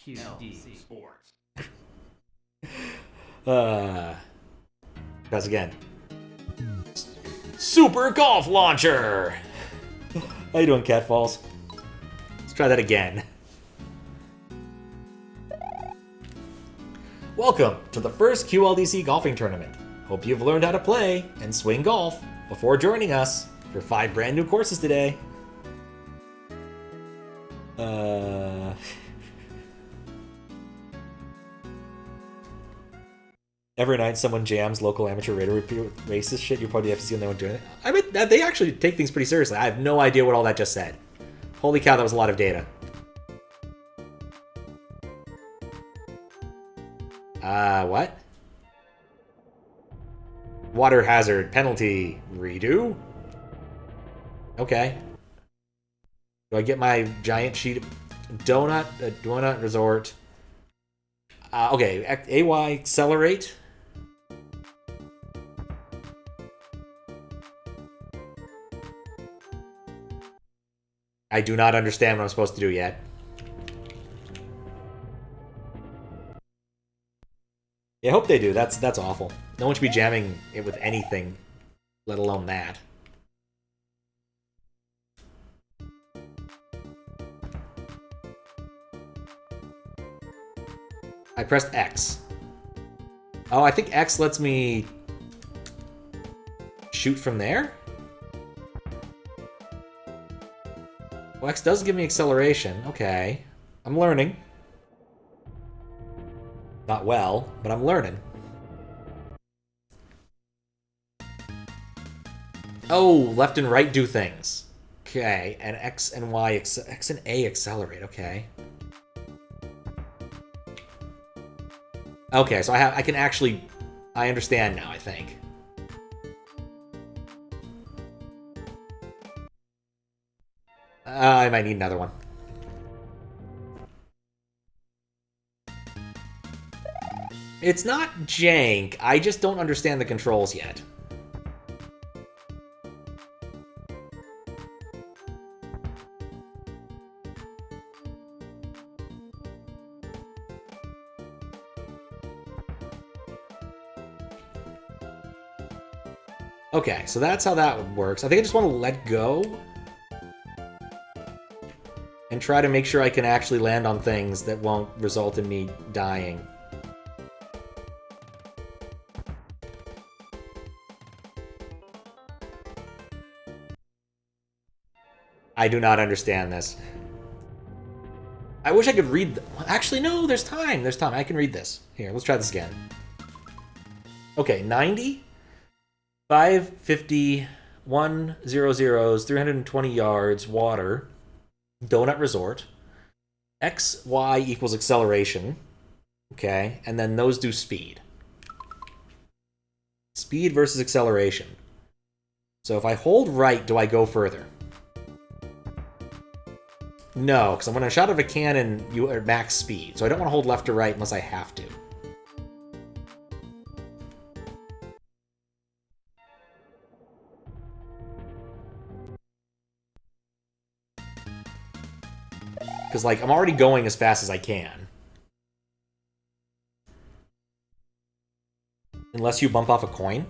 QLDC Sports. Because again, Super Golf Launcher! How you doing, Catfalls? Let's try that again. Welcome to the first QLDC golfing tournament. Hope you've learned how to play and swing golf before joining us for 5 brand new courses today. Every night someone jams local amateur races shit, you're part of the FCC and they won't do it. I mean, they actually take things pretty seriously. I have no idea what all that just said. Holy cow, that was a lot of data. What? Water hazard penalty. Redo? Okay. Do I get my giant sheet of Duonut Resort? Okay, AY accelerate. I do not understand what I'm supposed to do yet. Yeah, I hope they do. That's awful. No one should be jamming it with anything, let alone that. I pressed X. Oh, I think X lets me shoot from there? Well, X does give me acceleration. Okay. I'm learning. Not well, but I'm learning. Oh, left and right do things. Okay, and X and Y, X and A accelerate. Okay. Okay, so I can actually, I understand now, I think. I might need another one. It's not jank, I just don't understand the controls yet. Okay, so that's how that works. I think I just want to let go and try to make sure I can actually land on things that won't result in me dying. I do not understand this. I wish I could read... Actually, no, there's time. There's time. I can read this. Here, let's try this again. Okay, 90, 550, 100, 320 yards, water, Duonut Resort, X, Y equals acceleration, okay, and then those do speed. Speed versus acceleration. So if I hold right, do I go further? No, because when I shot out of a cannon, you are max speed, so I don't want to hold left or right unless I have to. Because, like, I'm already going as fast as I can. Unless you bump off a coin.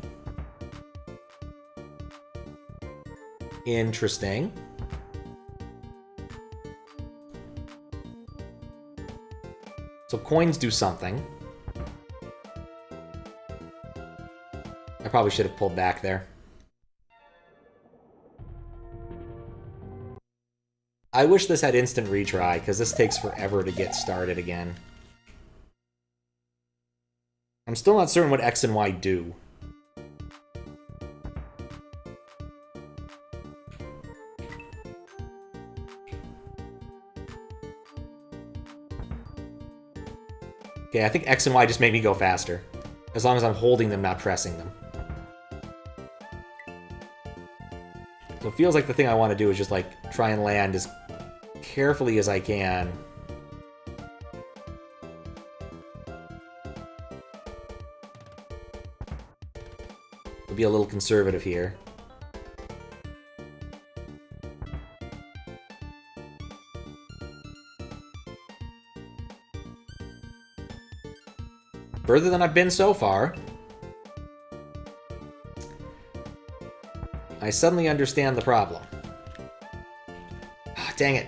Interesting. So coins do something. I probably should have pulled back there. I wish this had instant retry, because this takes forever to get started again. I'm still not certain what X and Y do. Okay, I think X and Y just make me go faster. As long as I'm holding them, not pressing them. So it feels like the thing I want to do is just, like, try and land as carefully as I can. We'll be a little conservative here. Further than I've been so far. I suddenly understand the problem. Ah, dang it.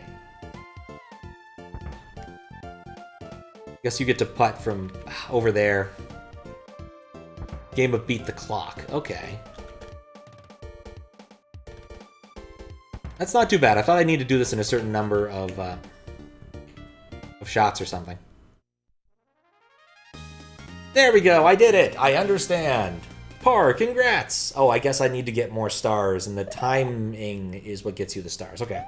Guess you get to putt from over there. Game of Beat the Clock. Okay. That's not too bad. I thought I needed to do this in a certain number of shots or something. There we go. I did it. I understand. Par, congrats. Oh, I guess I need to get more stars, and the timing is what gets you the stars. Okay.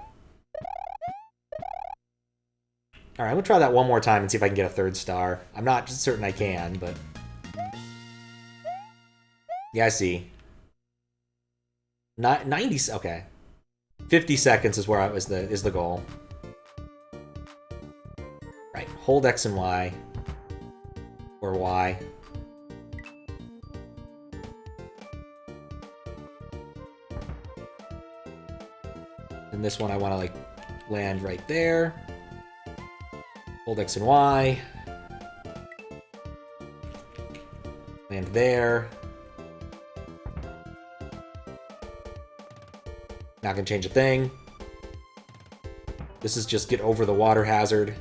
All right, I'm going to try that one more time and see if I can get a third star. I'm not certain I can, but... Yeah, I see. 90... Okay. 50 seconds is where is the goal. Right. Hold X and Y. Or Y. And this one I want to, like, land right there. Hold X and Y. Land there. Not gonna change a thing. This is just get over the water hazard.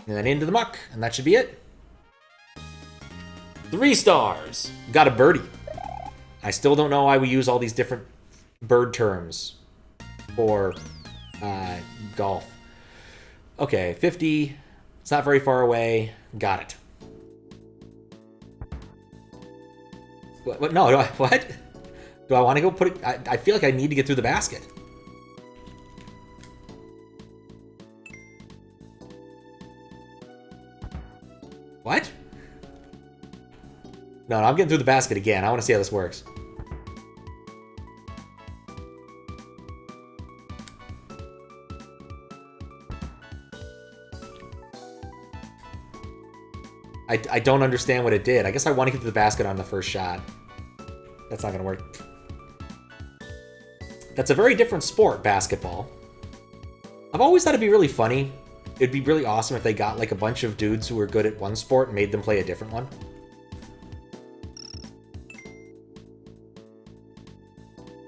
And then into the muck, and that should be it. 3 stars! Got a birdie. I still don't know why we use all these different bird terms for golf. Okay, 50. It's not very far away. Got it. What? No, what? Do I want to go put it... I feel like I need to get through the basket. What? No, I'm getting through the basket again. I want to see how this works. I don't understand what it did. I guess I want to get to the basket on the first shot. That's not going to work. That's a very different sport, basketball. I've always thought it'd be really funny. It'd be really awesome if they got like a bunch of dudes who were good at one sport and made them play a different one.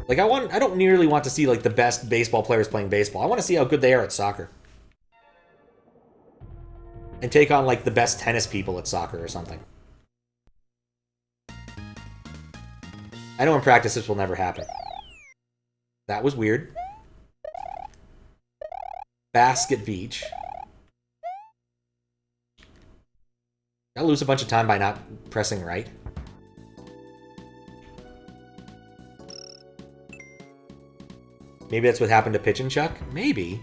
Like, I don't nearly want to see like the best baseball players playing baseball. I want to see how good they are at soccer. And take on, like, the best tennis people at soccer or something. I know in practice this will never happen. That was weird. Basket Beach. I lose a bunch of time by not pressing right. Maybe that's what happened to Pitch and Chuck? Maybe.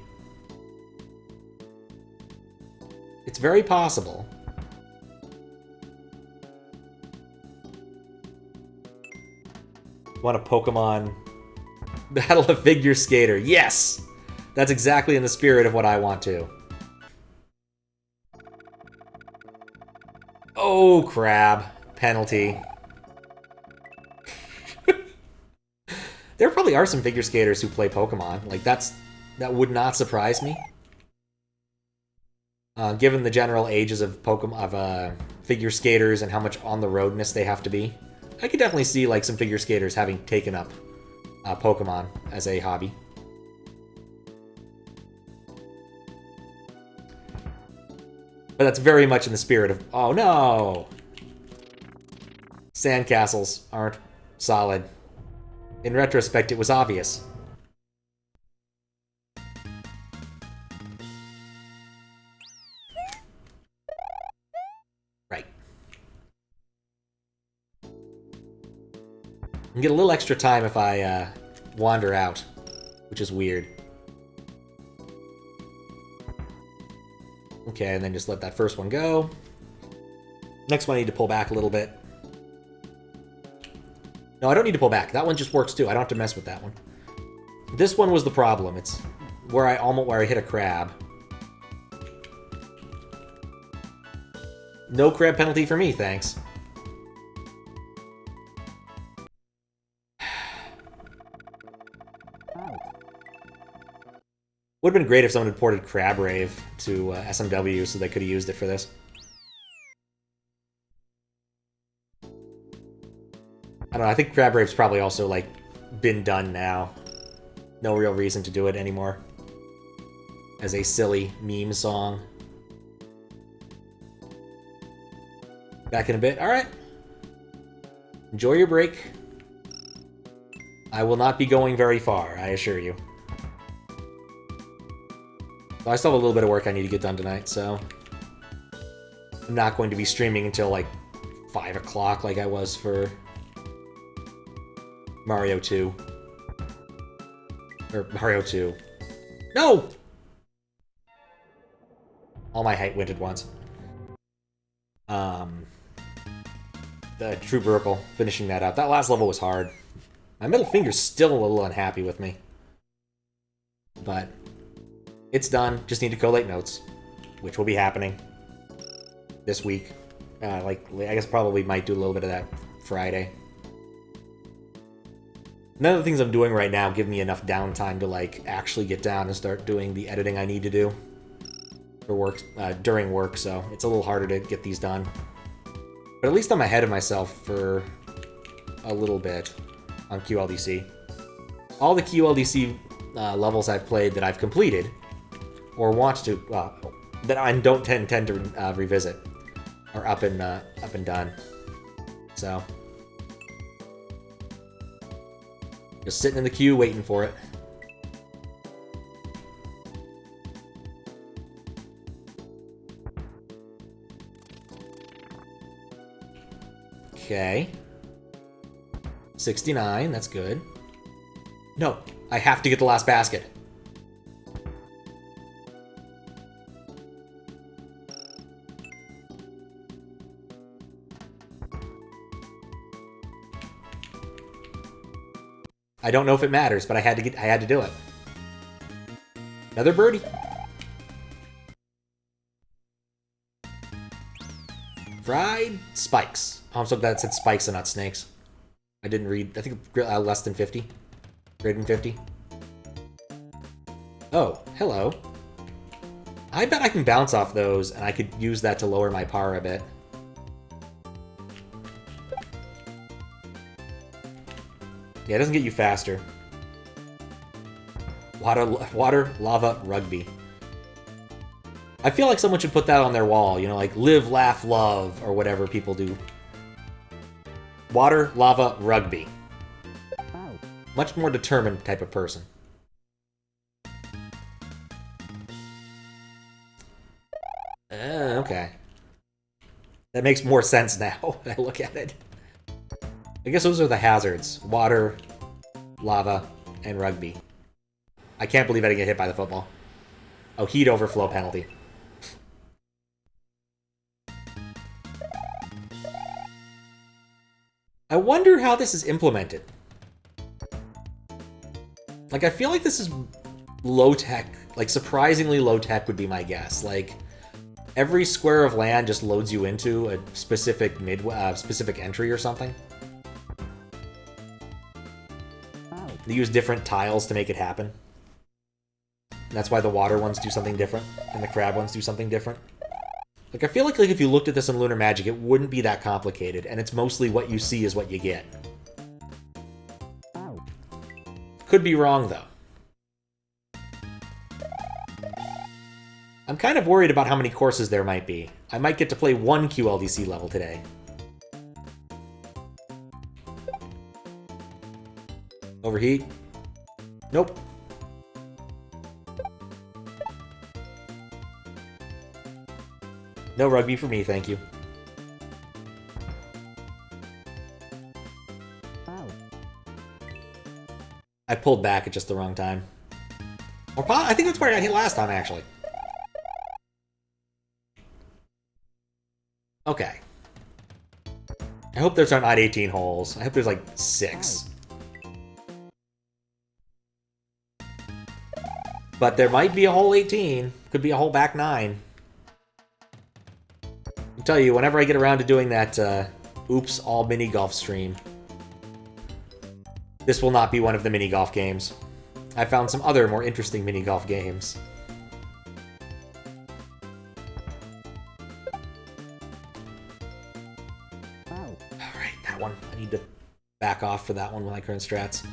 It's very possible. Want a Pokemon Battle of Figure Skater? Yes! That's exactly in the spirit of what I want to. Oh, crab. Penalty. There probably are some figure skaters who play Pokemon. Like, that would not surprise me. Given the general ages of figure skaters and how much on the roadness they have to be, I could definitely see like some figure skaters having taken up Pokemon as a hobby. But that's very much in the spirit of, oh no! Sandcastles aren't solid. In retrospect, it was obvious. Right. I get a little extra time if I wander out, which is weird. Okay, and then just let that first one go. Next one I need to pull back a little bit. No, I don't need to pull back. That one just works too. I don't have to mess with that one. This one was the problem. It's where I hit a crab. No crab penalty for me, thanks. Would have been great if someone had ported Crab Rave to SMW so they could have used it for this. I don't know, I think Crab Rave's probably also, like, been done now. No real reason to do it anymore. As a silly meme song. Back in a bit. Alright. Enjoy your break. I will not be going very far, I assure you. I still have a little bit of work I need to get done tonight, so... I'm not going to be streaming until, like, 5 o'clock like I was for... Mario 2. Or Mario 2. No! All my height went at once. The True Buracle, finishing that up. That last level was hard. My middle finger's still a little unhappy with me. But it's done. Just need to collate notes, which will be happening this week. I guess probably might do a little bit of that Friday. None of the things I'm doing right now give me enough downtime to, like, actually get down and start doing the editing I need to do for work, during work, so it's a little harder to get these done. But at least I'm ahead of myself for a little bit on QLDC. All the QLDC levels I've played that I've completed, or want to, that I don't tend to revisit, are up and done. So... just sitting in the queue, waiting for it. Okay. 69, that's good. No, I have to get the last basket. I don't know if it matters, but I had to do it. Another birdie. Fried spikes. Oh, I'm so glad it said spikes and not snakes. I didn't read. I think less than 50. Greater than 50. Oh, hello. I bet I can bounce off those, and I could use that to lower my par a bit. Yeah, it doesn't get you faster. Water, lava, rugby. I feel like someone should put that on their wall, you know, like live, laugh, love, or whatever people do. Water, lava, rugby. Much more determined type of person. Okay. That makes more sense now when I look at it. I guess those are the hazards. Water, lava, and rugby. I can't believe I didn't get hit by the football. Oh, heat overflow penalty. I wonder how this is implemented. Like, I feel like this is low-tech. Like, surprisingly low-tech would be my guess. Like, every square of land just loads you into a specific specific entry or something. They use different tiles to make it happen. And that's why the water ones do something different, and the crab ones do something different. Like, I feel like if you looked at this in Lunar Magic, it wouldn't be that complicated, and it's mostly what you see is what you get. Could be wrong, though. I'm kind of worried about how many courses there might be. I might get to play one QLDC level today. Overheat? Nope. No rugby for me, thank you. I pulled back at just the wrong time. Or I think that's where I got hit last time, actually. Okay. I hope there's not 18 holes. I hope there's like 6. But there might be a hole 18. Could be a hole back 9. I'll tell you, whenever I get around to doing that Oops All Mini Golf stream, this will not be one of the mini golf games. I found some other more interesting mini-golf games. Alright, that one. I need to back off for that one with my current strats.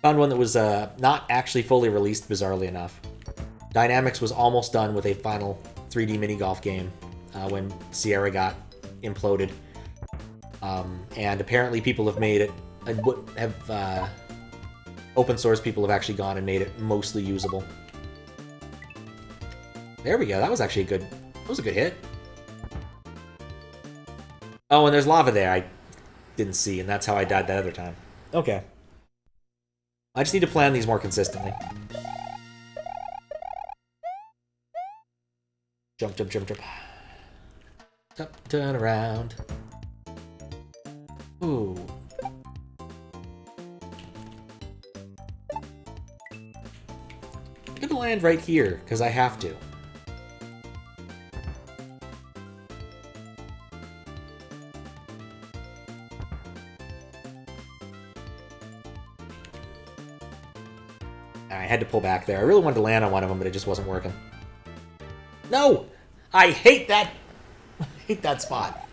Found one that was not actually fully released, bizarrely enough. Dynamics was almost done with a final 3D mini-golf game when Sierra got imploded. And apparently people have made it, open source people have actually gone and made it mostly usable. There we go, that was actually a good hit. Oh, and there's lava there I didn't see, and that's how I died that other time. Okay. I just need to plan these more consistently. Jump, jump, jump, jump. Up, turn around. Ooh. I'm gonna land right here, because I have to. I had to pull back there. I really wanted to land on one of them, but it just wasn't working. No! I hate that! I hate that spot.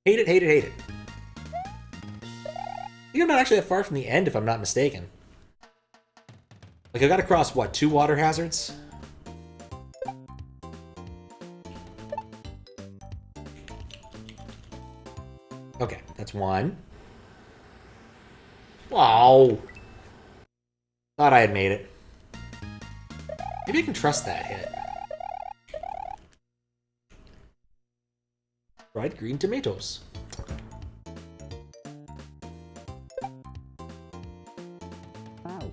Hate it, hate it, hate it. I think I'm not actually that far from the end, if I'm not mistaken. Like, I gotta cross, what, 2 water hazards? Okay, that's 1. Wow. Thought I had made it. Maybe I can trust that hit. Fried green tomatoes. Wow.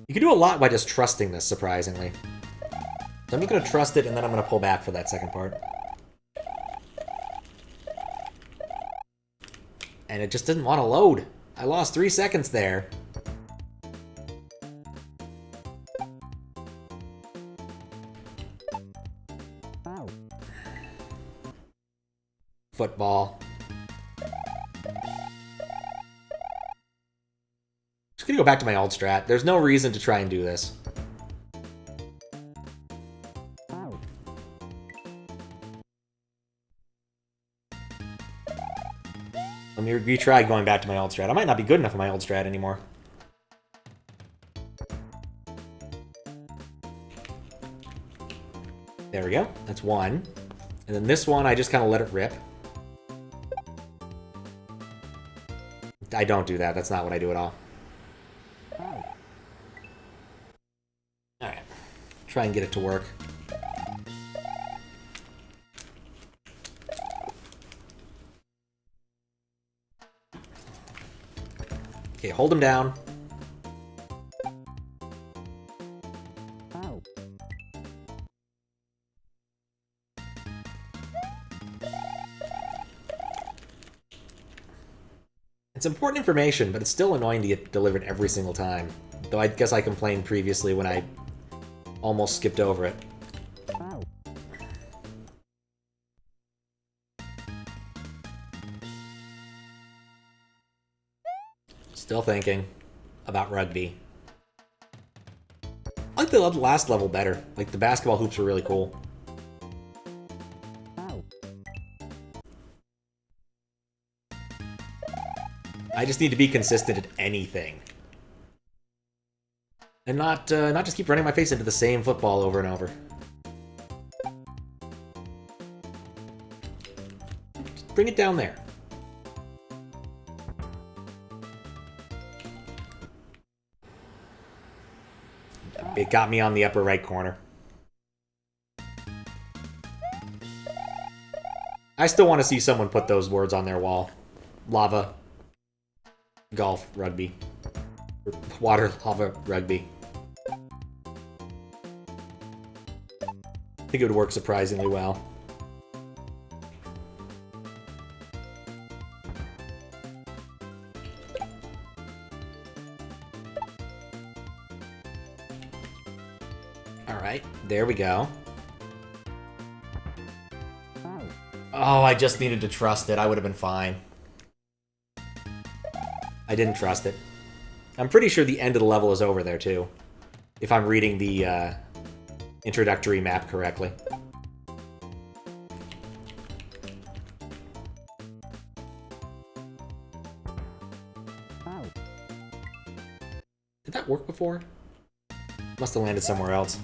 You can do a lot by just trusting this, surprisingly. So I'm just going to trust it, and then I'm going to pull back for that second part. And it just didn't want to load. I lost 3 seconds there. Football. Just gonna go back to my old strat. There's no reason to try and do this. Let me retry going back to my old strat. I might not be good enough in my old strat anymore. There we go. That's 1. And then this one, I just kind of let it rip. I don't do that. That's not what I do at all. Alright. Try and get it to work. Okay, hold him down. It's important information, but it's still annoying to get delivered every single time. Though I guess I complained previously when I almost skipped over it. Still thinking about rugby. I like the last level better. Like, the basketball hoops were really cool. I just need to be consistent at anything. And not just keep running my face into the same football over and over. Just bring it down there. It got me on the upper right corner. I still want to see someone put those words on their wall. Lava. Golf, rugby. Water, lava, rugby. I think it would work surprisingly well. Alright, there we go. Oh, I just needed to trust it. I would have been fine. I didn't trust it. I'm pretty sure the end of the level is over there, too. If I'm reading the introductory map correctly. Did that work before? Must have landed somewhere else.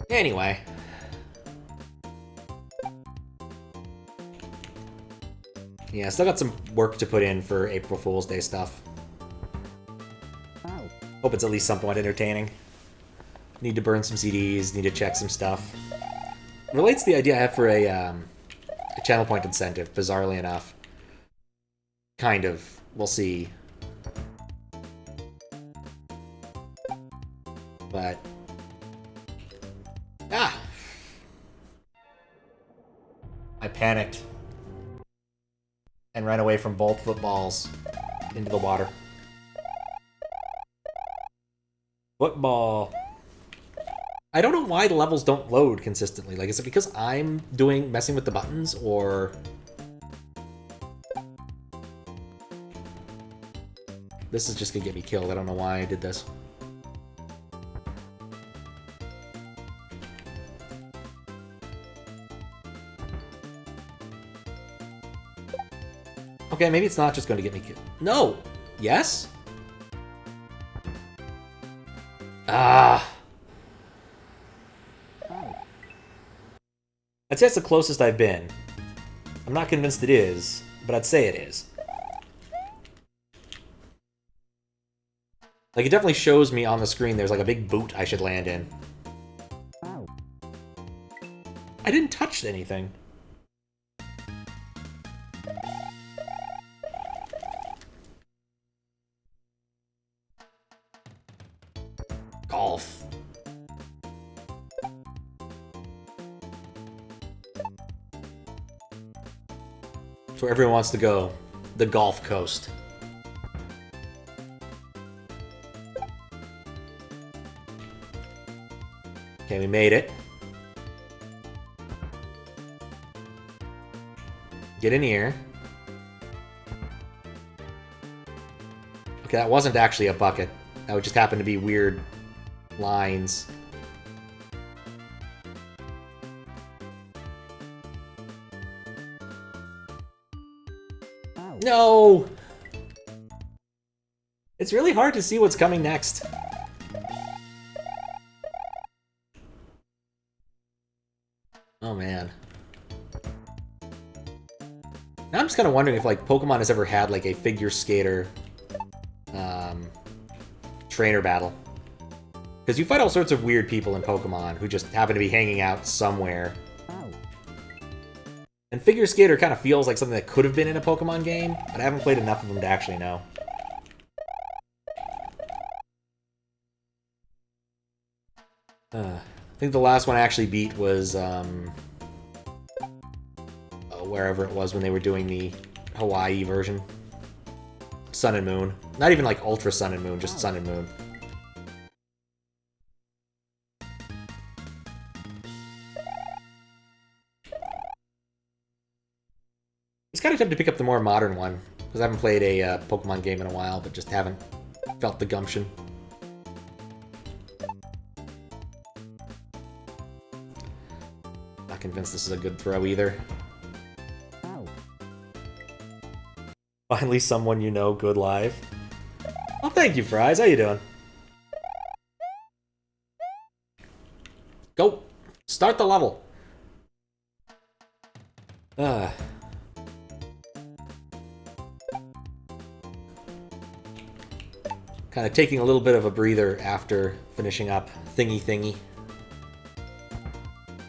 Anyway. Yeah, still got some work to put in for April Fool's Day stuff. Hope it's at least somewhat entertaining. Need to burn some CDs, need to check some stuff. Relates to the idea I have for a channel point incentive, bizarrely enough. Kind of. We'll see. But... ah! I panicked. And ran away from both footballs into the water. Football. I don't know why the levels don't load consistently. Like, is it because I'm messing with the buttons, or... this is just gonna get me killed. I don't know why I did this. Okay, maybe it's not just gonna get me killed. No! Yes? Ah! I'd say it's the closest I've been. I'm not convinced it is, but I'd say it is. Like, it definitely shows me on the screen there's like a big boot I should land in. I didn't touch anything. Golf. It's where everyone wants to go. The Gulf Coast. Okay, we made it. Get in here. Okay, that wasn't actually a bucket. That would just happen to be weird lines. No! It's really hard to see what's coming next. Oh, man. Now I'm just kind of wondering if, like, Pokemon has ever had, like, a figure skater trainer battle. Because you fight all sorts of weird people in Pokemon who just happen to be hanging out somewhere. And figure skater kind of feels like something that could have been in a Pokemon game, but I haven't played enough of them to actually know. I think the last one I actually beat was, wherever it was when they were doing the Hawaii version. Sun and Moon. Not even like Ultra Sun and Moon, just Sun and Moon. It's kind of tempted to pick up the more modern one, because I haven't played a Pokemon game in a while, but just haven't felt the gumption. Not convinced this is a good throw either. Finally someone you know good live. Oh, thank you, Fries. How you doing? Go! Start the level! Kind of taking a little bit of a breather after finishing up Thingy.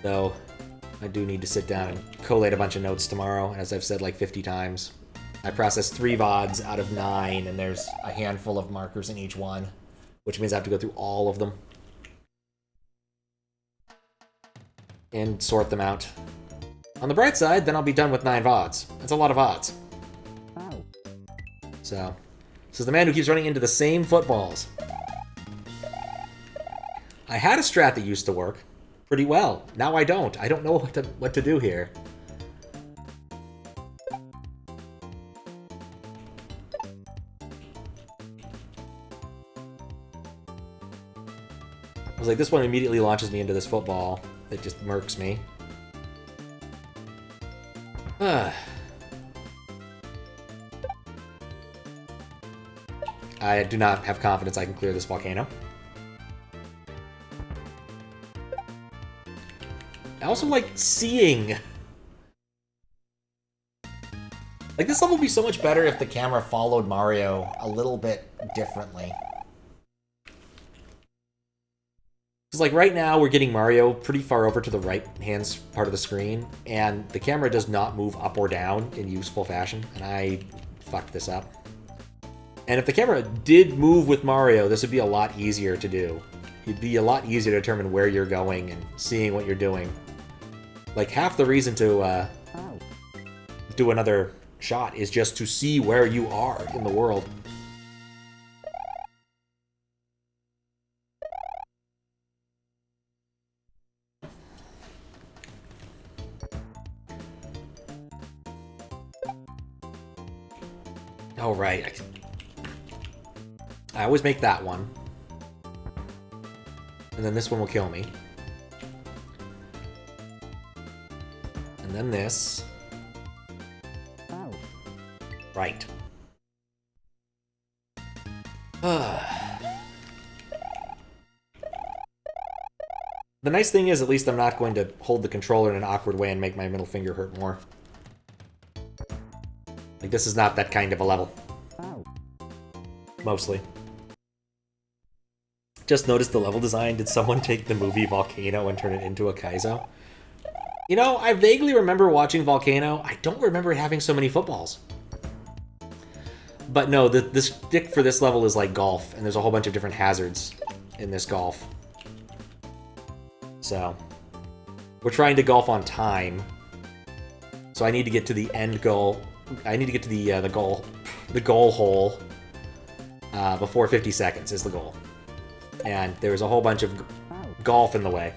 Though, I do need to sit down and collate a bunch of notes tomorrow, as I've said like 50 times. I processed 3 VODs out of 9, and there's a handful of markers in each one, which means I have to go through all of them and sort them out. On the bright side, then I'll be done with 9 VODs. That's a lot of VODs. So, this is the man who keeps running into the same footballs. I had a strat that used to work pretty well. Now I don't. I don't know what to do here. was like, this one immediately launches me into this football that just murks me. I do not have confidence I can clear this volcano. I also like seeing. Like, this level would be so much better if the camera followed Mario a little bit differently. Because, like, right now, we're getting Mario pretty far over to the right-hand part of the screen, and the camera does not move up or down in useful fashion, and I fucked this up. And if the camera did move with Mario, this would be a lot easier to do. It'd be a lot easier to determine where you're going and seeing what you're doing. Like, half the reason to do another shot is just to see where you are in the world. Oh, right. I always make that one. And then this one will kill me. And then this. Right. The nice thing is, at least I'm not going to hold the controller in an awkward way and make my middle finger hurt more. Like, this is not that kind of a level. Mostly. Just noticed the level design. Did someone take the movie Volcano and turn it into a Kaizo? You know, I vaguely remember watching Volcano. I don't remember it having so many footballs. But no, the stick for this level is like golf, and there's a whole bunch of different hazards in this golf. So, we're trying to golf on time. So I need to get to the end goal. I need to get to the goal hole before 50 seconds is the goal. And there's a whole bunch of golf in the way.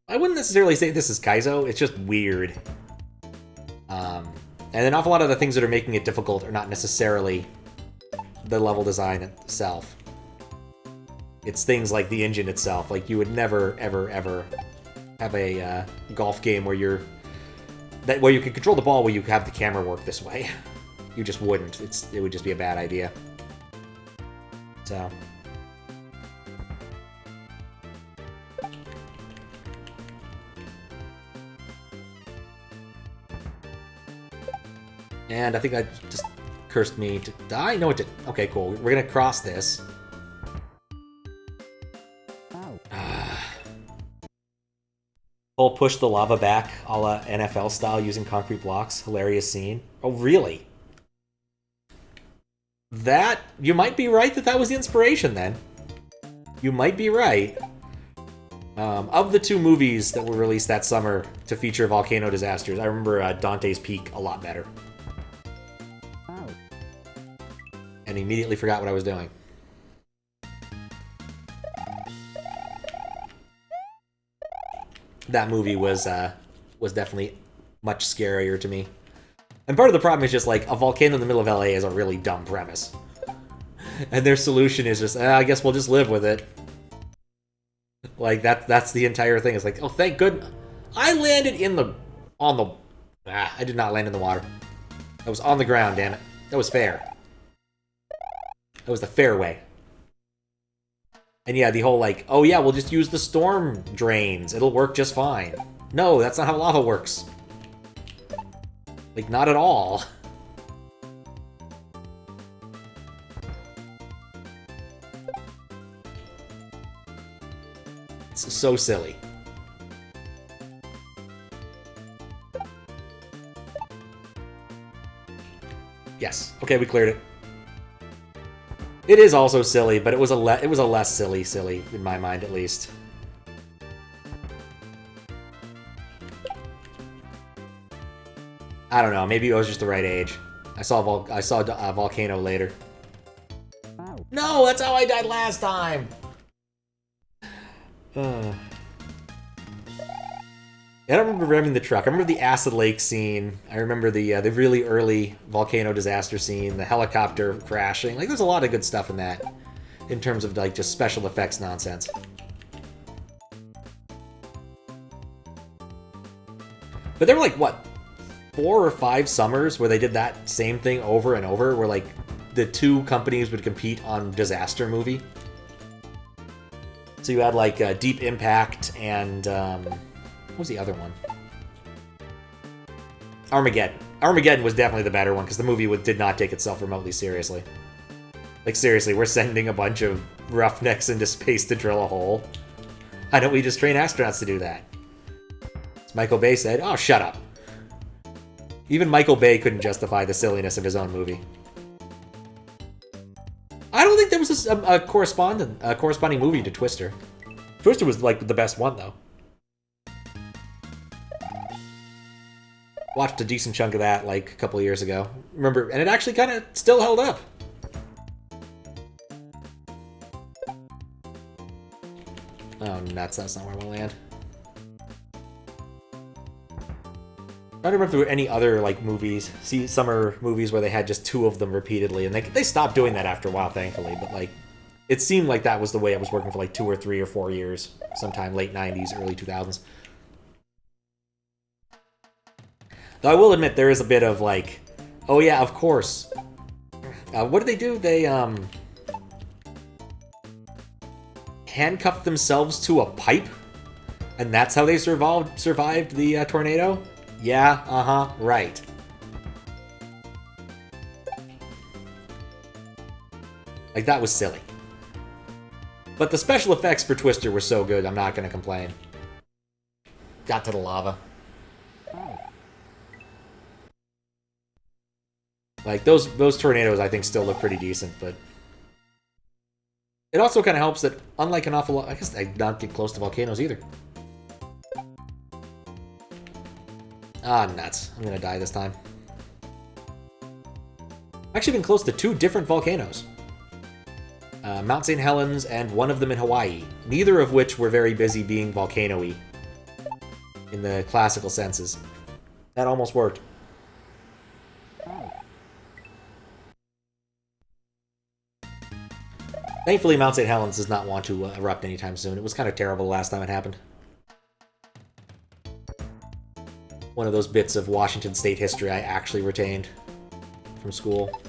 I wouldn't necessarily say this is Kaizo, it's just weird. And an awful lot of the things that are making it difficult are not necessarily the level design itself. It's things like the engine itself. Like, you would never, ever, ever have a golf game where you can control the ball where you have the camera work this way. You just wouldn't. It would just be a bad idea. So. And I think that just cursed me to die. No, it didn't. Okay, cool. We're gonna cross this. I'll push the lava back a la NFL style using concrete blocks. Hilarious scene. Oh, really? That, you might be right that was the inspiration then. You might be right. Of the two movies that were released that summer to feature volcano disasters, I remember Dante's Peak a lot better. And immediately forgot what I was doing. That movie was definitely much scarier to me. And part of the problem is just like, a volcano in the middle of LA is a really dumb premise. And their solution is just, I guess we'll just live with it. Like, that's the entire thing. It's like, oh, thank goodness. I landed I did not land in the water. I was on the ground, damn it. That was fair. That was the fair way. And yeah, the whole like, oh yeah, we'll just use the storm drains. It'll work just fine. No, that's not how lava works. Like, not at all. It's so silly. Yes. Okay, we cleared it. It is also silly, but it was a less silly in my mind, at least. I don't know. Maybe I was just the right age. I saw a volcano later. No, that's how I died last time. I don't remember ramming the truck. I remember the acid lake scene. I remember the really early volcano disaster scene, the helicopter crashing. Like, there's a lot of good stuff in that, in terms of like just special effects nonsense. But there were like what, 4 or 5 summers where they did that same thing over and over, where like the two companies would compete on disaster movie. So you had like Deep Impact and what was the other one? Armageddon. Armageddon was definitely the better one because the movie did not take itself remotely seriously. Like, seriously, we're sending a bunch of roughnecks into space to drill a hole. Why don't we just train astronauts to do that? As Michael Bay said, oh, shut up. Even Michael Bay couldn't justify the silliness of his own movie. I don't think there was a corresponding movie to Twister. Twister was, like, the best one, though. Watched a decent chunk of that, like, a couple of years ago. Remember, and it actually kind of still held up. Oh, nuts, that's not where I want to land. I don't remember if there were any other, like, movies, summer movies where they had just 2 of them repeatedly, and they stopped doing that after a while, thankfully, but, like, it seemed like that was the way it was working for, like, 2 or 3 or 4 years, sometime late 90s, early 2000s. Though I will admit, there is a bit of, like, oh yeah, of course. What did they do? They, handcuffed themselves to a pipe? And that's how they survived the tornado? Yeah, uh-huh, right. Like, that was silly. But the special effects for Twister were so good, I'm not gonna complain. Got to the lava. Like, those tornadoes, I think, still look pretty decent, but... It also kind of helps that, unlike an awful lot... I guess I don't get close to volcanoes, either. Ah, nuts. I'm gonna die this time. I've actually been close to 2 different volcanoes. Mount St. Helens and one of them in Hawaii. Neither of which were very busy being volcano-y. In the classical senses. That almost worked. Thankfully, Mount St. Helens does not want to erupt anytime soon. It was kind of terrible the last time it happened. One of those bits of Washington State history I actually retained from school.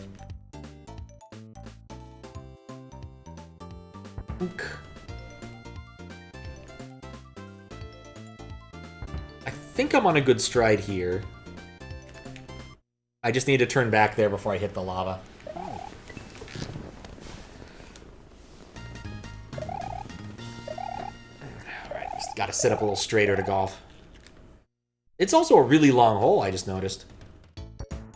I think I'm on a good stride here. I just need to turn back there before I hit the lava. Gotta sit up a little straighter to golf. It's also a really long hole, I just noticed.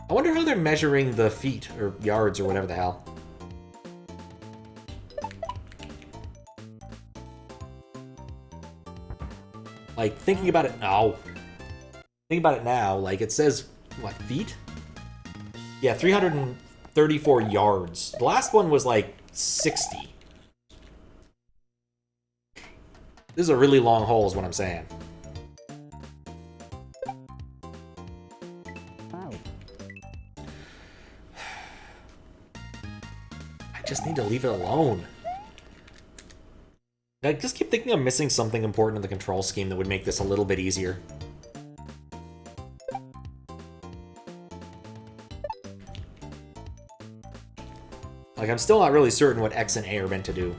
I wonder how they're measuring the feet, or yards, or whatever the hell. Like, thinking about it now... Thinking about it now, like, it says, what, feet? Yeah, 334 yards. The last one was, like, 60. This is a really long hole, is what I'm saying. I just need to leave it alone. I just keep thinking I'm missing something important in the control scheme that would make this a little bit easier. Like, I'm still not really certain what X and A are meant to do.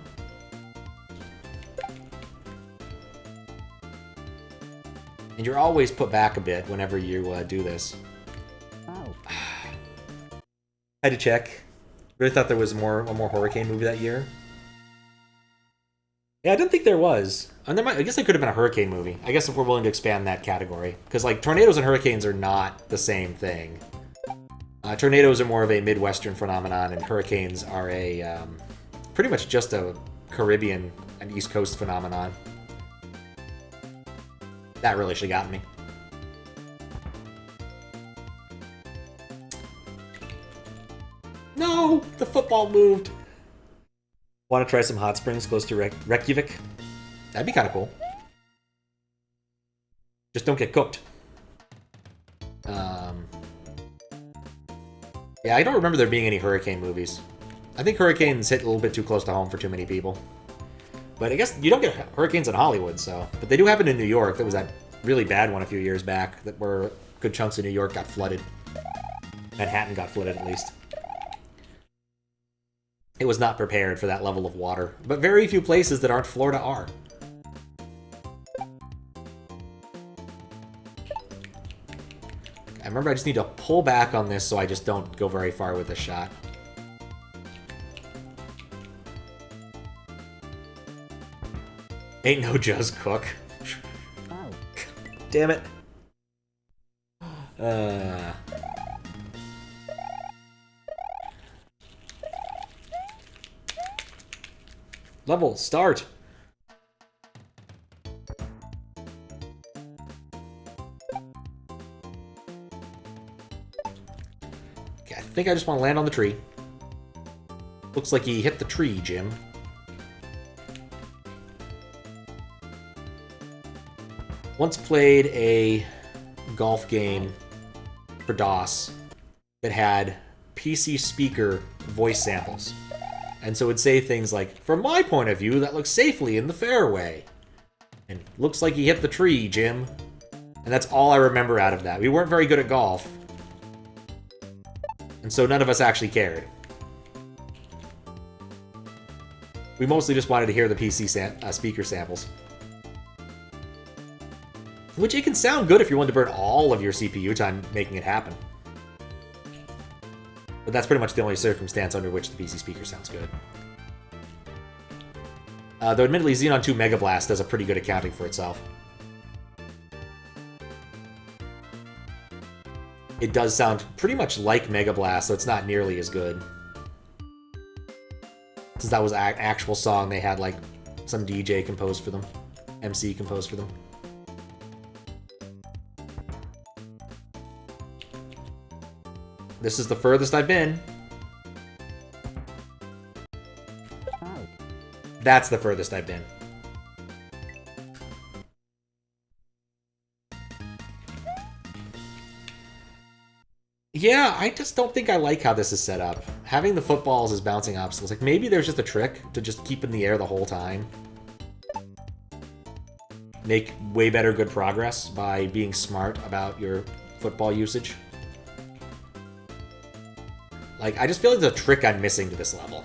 And you're always put back a bit whenever you do this. Oh. I had to check. Really thought there was one more hurricane movie that year. Yeah, I didn't think there was. And I guess there could have been a hurricane movie. I guess if we're willing to expand that category. Because, like, tornadoes and hurricanes are not the same thing. Tornadoes are more of a Midwestern phenomenon, and hurricanes are a pretty much just a Caribbean and East Coast phenomenon. That really should have gotten me. No! The football moved! Want to try some hot springs close to Reykjavik? That'd be kind of cool. Just don't get cooked. Yeah, I don't remember there being any hurricane movies. I think hurricanes hit a little bit too close to home for too many people. But I guess you don't get hurricanes in Hollywood, so... But they do happen in New York. There was that really bad one a few years back where good chunks of New York got flooded. Manhattan got flooded, at least. It was not prepared for that level of water. But very few places that aren't Florida are. I remember I just need to pull back on this so I just don't go very far with this shot. Ain't no just cook. Damn it. Level, start. Okay, I think I just want to land on the tree. Looks like he hit the tree, Jim. Once played a golf game for DOS that had PC speaker voice samples. And so it would say things like, from my point of view, that looks safely in the fairway. And looks like he hit the tree, Jim. And that's all I remember out of that. We weren't very good at golf. And so none of us actually cared. We mostly just wanted to hear the PC speaker samples. Which it can sound good if you want to burn all of your CPU time making it happen. But that's pretty much the only circumstance under which the PC speaker sounds good. Though admittedly, Xenon 2 Mega Blast does a pretty good accounting for itself. It does sound pretty much like Mega Blast, so it's not nearly as good. Since that was an actual song they had, like, some DJ composed for them. MC composed for them. This is the furthest I've been. That's the furthest I've been. Yeah, I just don't think I like how this is set up. Having the footballs as bouncing obstacles. Like, maybe there's just a trick to just keep in the air the whole time. Make way better good progress by being smart about your football usage. Like, I just feel like there's a trick I'm missing to this level.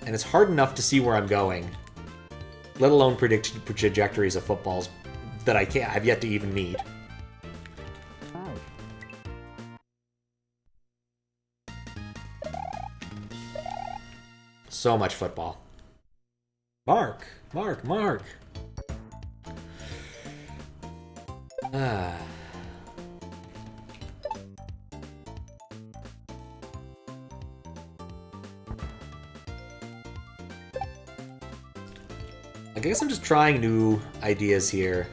And it's hard enough to see where I'm going, let alone predict trajectories of footballs that I've yet to even meet. So much football. Mark! Mark! Mark! Ah... I guess I'm just trying new ideas here,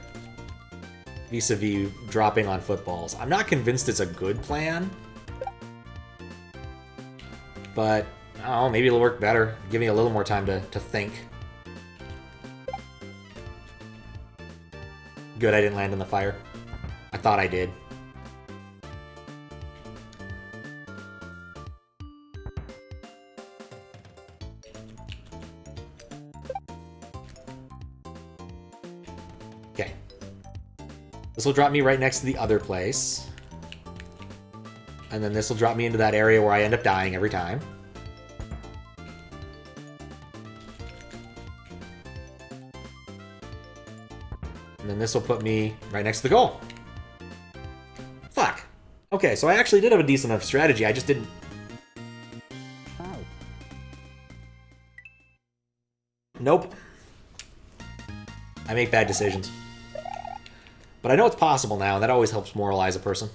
vis-a-vis dropping on footballs. I'm not convinced it's a good plan, but I don't know, maybe it'll work better. Give me a little more time to think. Good, I didn't land in the fire. I thought I did. Okay. This will drop me right next to the other place. And then this will drop me into that area where I end up dying every time. And then this will put me right next to the goal. Fuck. Okay, so I actually did have a decent enough strategy, I just didn't... Nope. I make bad decisions. But I know it's possible now, and that always helps moralize a person.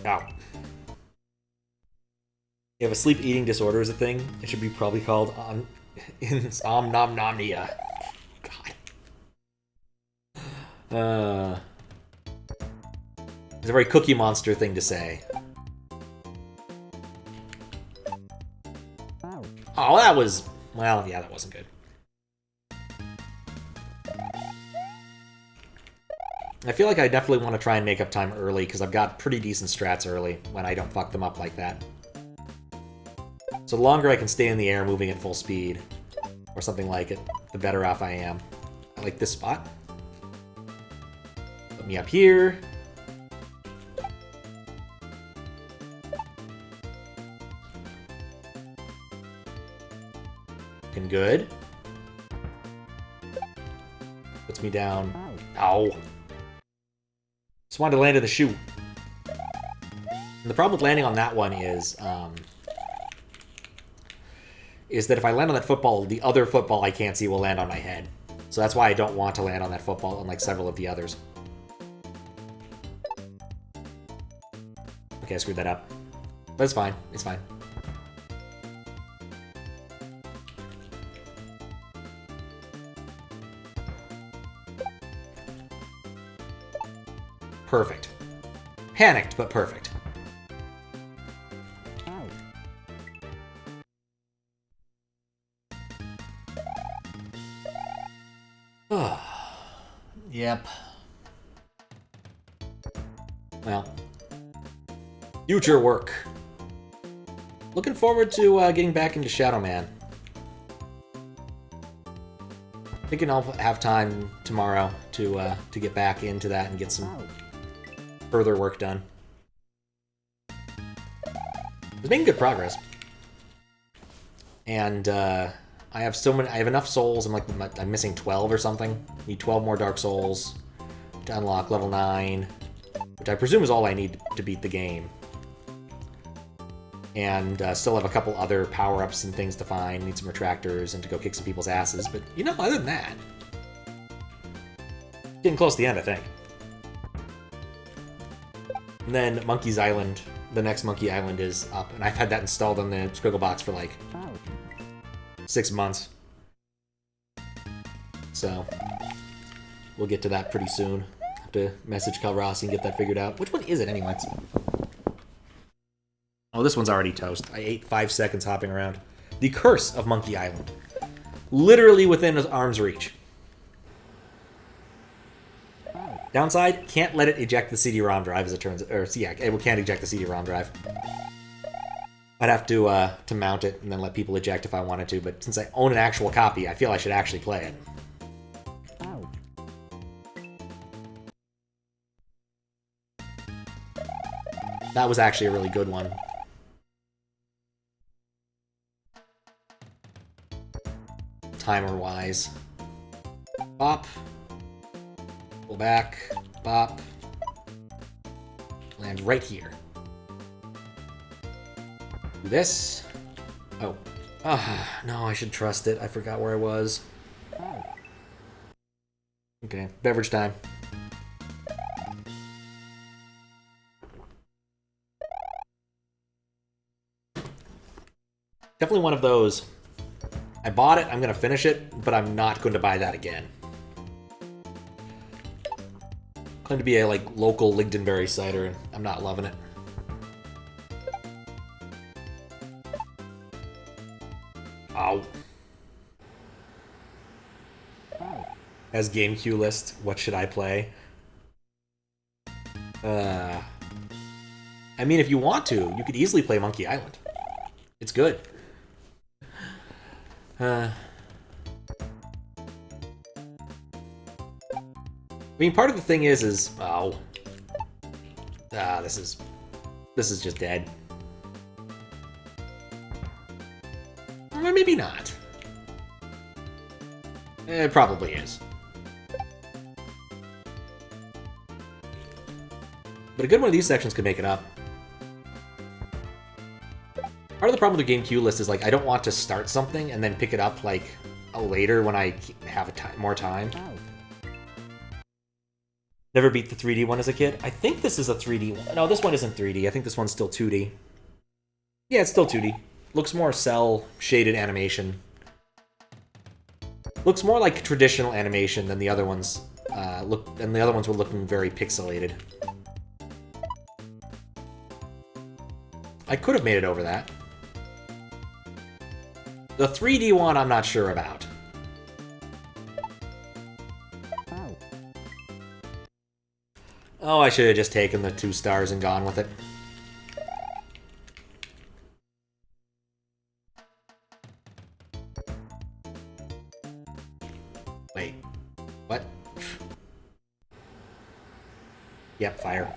Ow. If a sleep-eating disorder is a thing, it should be probably called insomnomnia. God. It's a very Cookie Monster thing to say. Oh, that was Well, yeah, that wasn't good. I feel like I definitely want to try and make up time early, because I've got pretty decent strats early when I don't fuck them up like that. So the longer I can stay in the air moving at full speed, or something like it, the better off I am. I like this spot. Put me up here. Looking good. Puts me down. Ow. Just wanted to land in the chute. And the problem with landing on that one is that if I land on that football, the other football I can't see will land on my head. So that's why I don't want to land on that football, unlike several of the others. Okay, I screwed that up. But it's fine. It's fine. Perfect. Panicked, but perfect. Yep. Well. Future work. Looking forward to getting back into Shadow Man. Thinking I'll have time tomorrow to get back into that and get some further work done. It's making good progress. And I have so many. I have enough souls. I'm missing 12 or something. Need 12 more Dark Souls to unlock level 9, which I presume is all I need to beat the game. And still have a couple other power-ups and things to find. Need some retractors and to go kick some people's asses. But, you know, other than that, getting close to the end, I think. And then Monkey's Island, the next Monkey Island is up. And I've had that installed on the Squiggle box for like 6 months. So, we'll get to that pretty soon. Have to message Calrossi and get that figured out. Which one is it anyway? Oh, this one's already toast. I ate 5 seconds hopping around. The Curse of Monkey Island. Literally within his arm's reach. Downside, can't let it eject the CD-ROM drive as it turns... Or, yeah, it can't eject the CD-ROM drive. I'd have to mount it and then let people eject if I wanted to, but since I own an actual copy, I feel I should actually play it. That was actually a really good one. Timer-wise. Bop. Pull back. Bop. Land right here. Do this. Oh. No, I should trust it. I forgot where I was. Okay, beverage time. Definitely one of those. I bought it, I'm going to finish it, but I'm not going to buy that again. Claim to be a local Ligdenberry cider, and I'm not loving it. Ow. As game queue list, what should I play? I mean, if you want to, you could easily play Monkey Island. It's good. I mean, part of the thing is this is just dead. Or maybe not. It probably is. But a good one of these sections could make it up. Part of the problem with the game queue list is I don't want to start something and then pick it up later when I have more time. Never beat the 3D one as a kid. I think this is a 3D one. No, this one isn't 3D. I think this one's still 2D. Yeah, it's still 2D. Looks more cell-shaded animation. Looks more like traditional animation than the other ones. And the other ones were looking very pixelated. I could have made it over that. The 3D one, I'm not sure about. Oh, I should have just taken the 2 stars and gone with it. Wait. What? Yep, fire.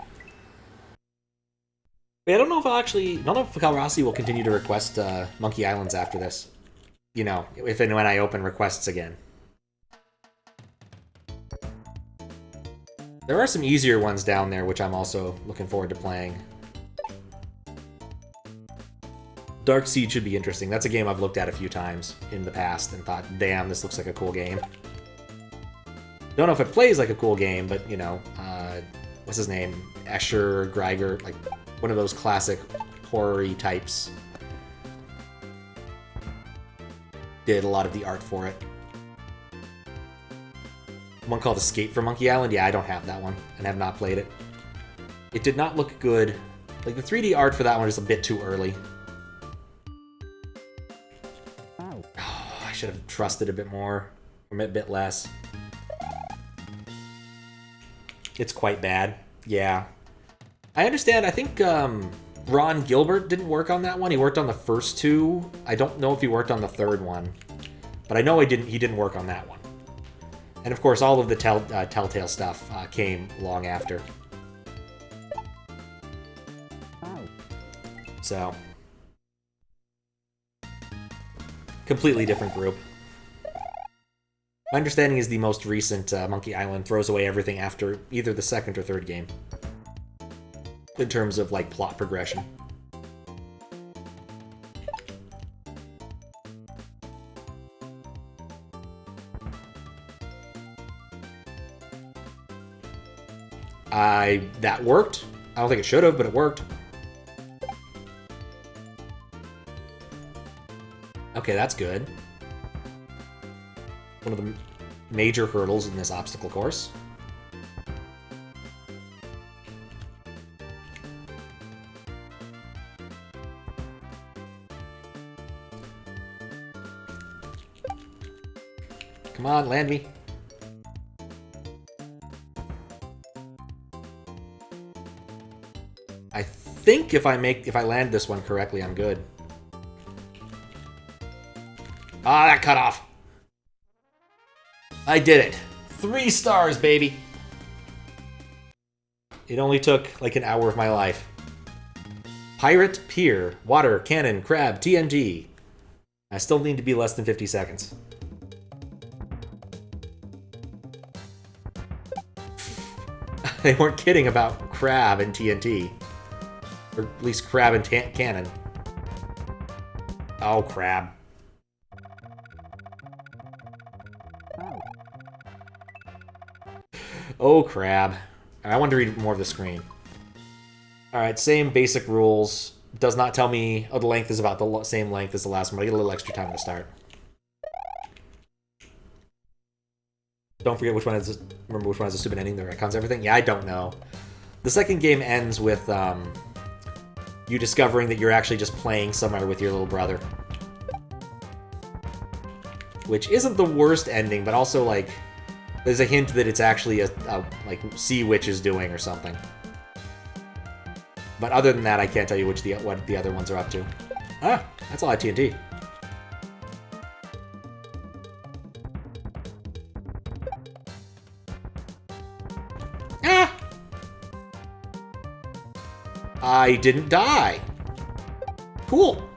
Wait, I don't know if Calrossi will continue to request Monkey Islands after this. You know, if and when I open requests again. There are some easier ones down there, which I'm also looking forward to playing. Dark Seed should be interesting. That's a game I've looked at a few times in the past and thought, damn, this looks like a cool game. Don't know if it plays like a cool game, but, you know, what's his name? Escher, Greiger, like, one of those classic horror-y types. Did a lot of the art for it. One called Escape from Monkey Island. Yeah, I don't have that one and have not played it. It did not look good. Like, the 3D art for that one is a bit too early. Oh, I should have trusted a bit more, or a bit less. It's quite bad. Yeah. I understand. I think Ron Gilbert didn't work on that one. He worked on the first 2. I don't know if he worked on the 3rd one. But I know he didn't work on that one. And of course, all of the Telltale stuff came long after. So, completely different group. My understanding is the most recent Monkey Island throws away everything after either the 2nd or 3rd game. In terms of, like, plot progression. That worked. I don't think it should have, but it worked. Okay, that's good. One of the major hurdles in this obstacle course. Come on, land me. I think if I land this one correctly, I'm good. Ah, that cut off. I did it. 3 stars, baby. It only took like an hour of my life. Pirate, Pier, Water, Cannon, Crab, TNT. I still need to be less than 50 seconds. They weren't kidding about Crab and TNT. Or at least Crab and Cannon. Oh, Crab. Oh, Crab. I want to read more of the screen. Alright, same basic rules. Does not tell me... Oh, the length is about the same length as the last one. I get a little extra time to start. Don't forget which one has... Remember which one has a stupid ending that retcons everything? Yeah, I don't know. The second game ends with you discovering that you're actually just playing somewhere with your little brother. Which isn't the worst ending, but also, like... There's a hint that it's actually a like, Sea Witch is doing or something. But other than that, I can't tell you what the other ones are up to. Ah, that's a lot of TNT. Ah! I didn't die. Cool.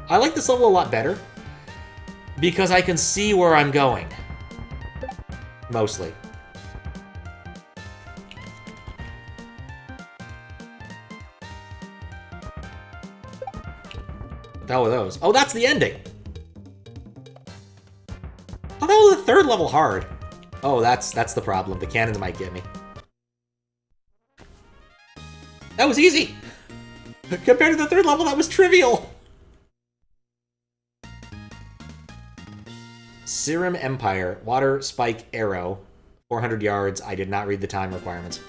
I like this level a lot better because I can see where I'm going. Mostly. What the hell were those? Oh, that's the ending! Oh, that was the 3rd level hard. Oh, that's the problem. The cannons might get me. That was easy! Compared to the 3rd level, that was trivial! Cerium Empire, water, spike, arrow, 400 yards. I did not read the time requirements.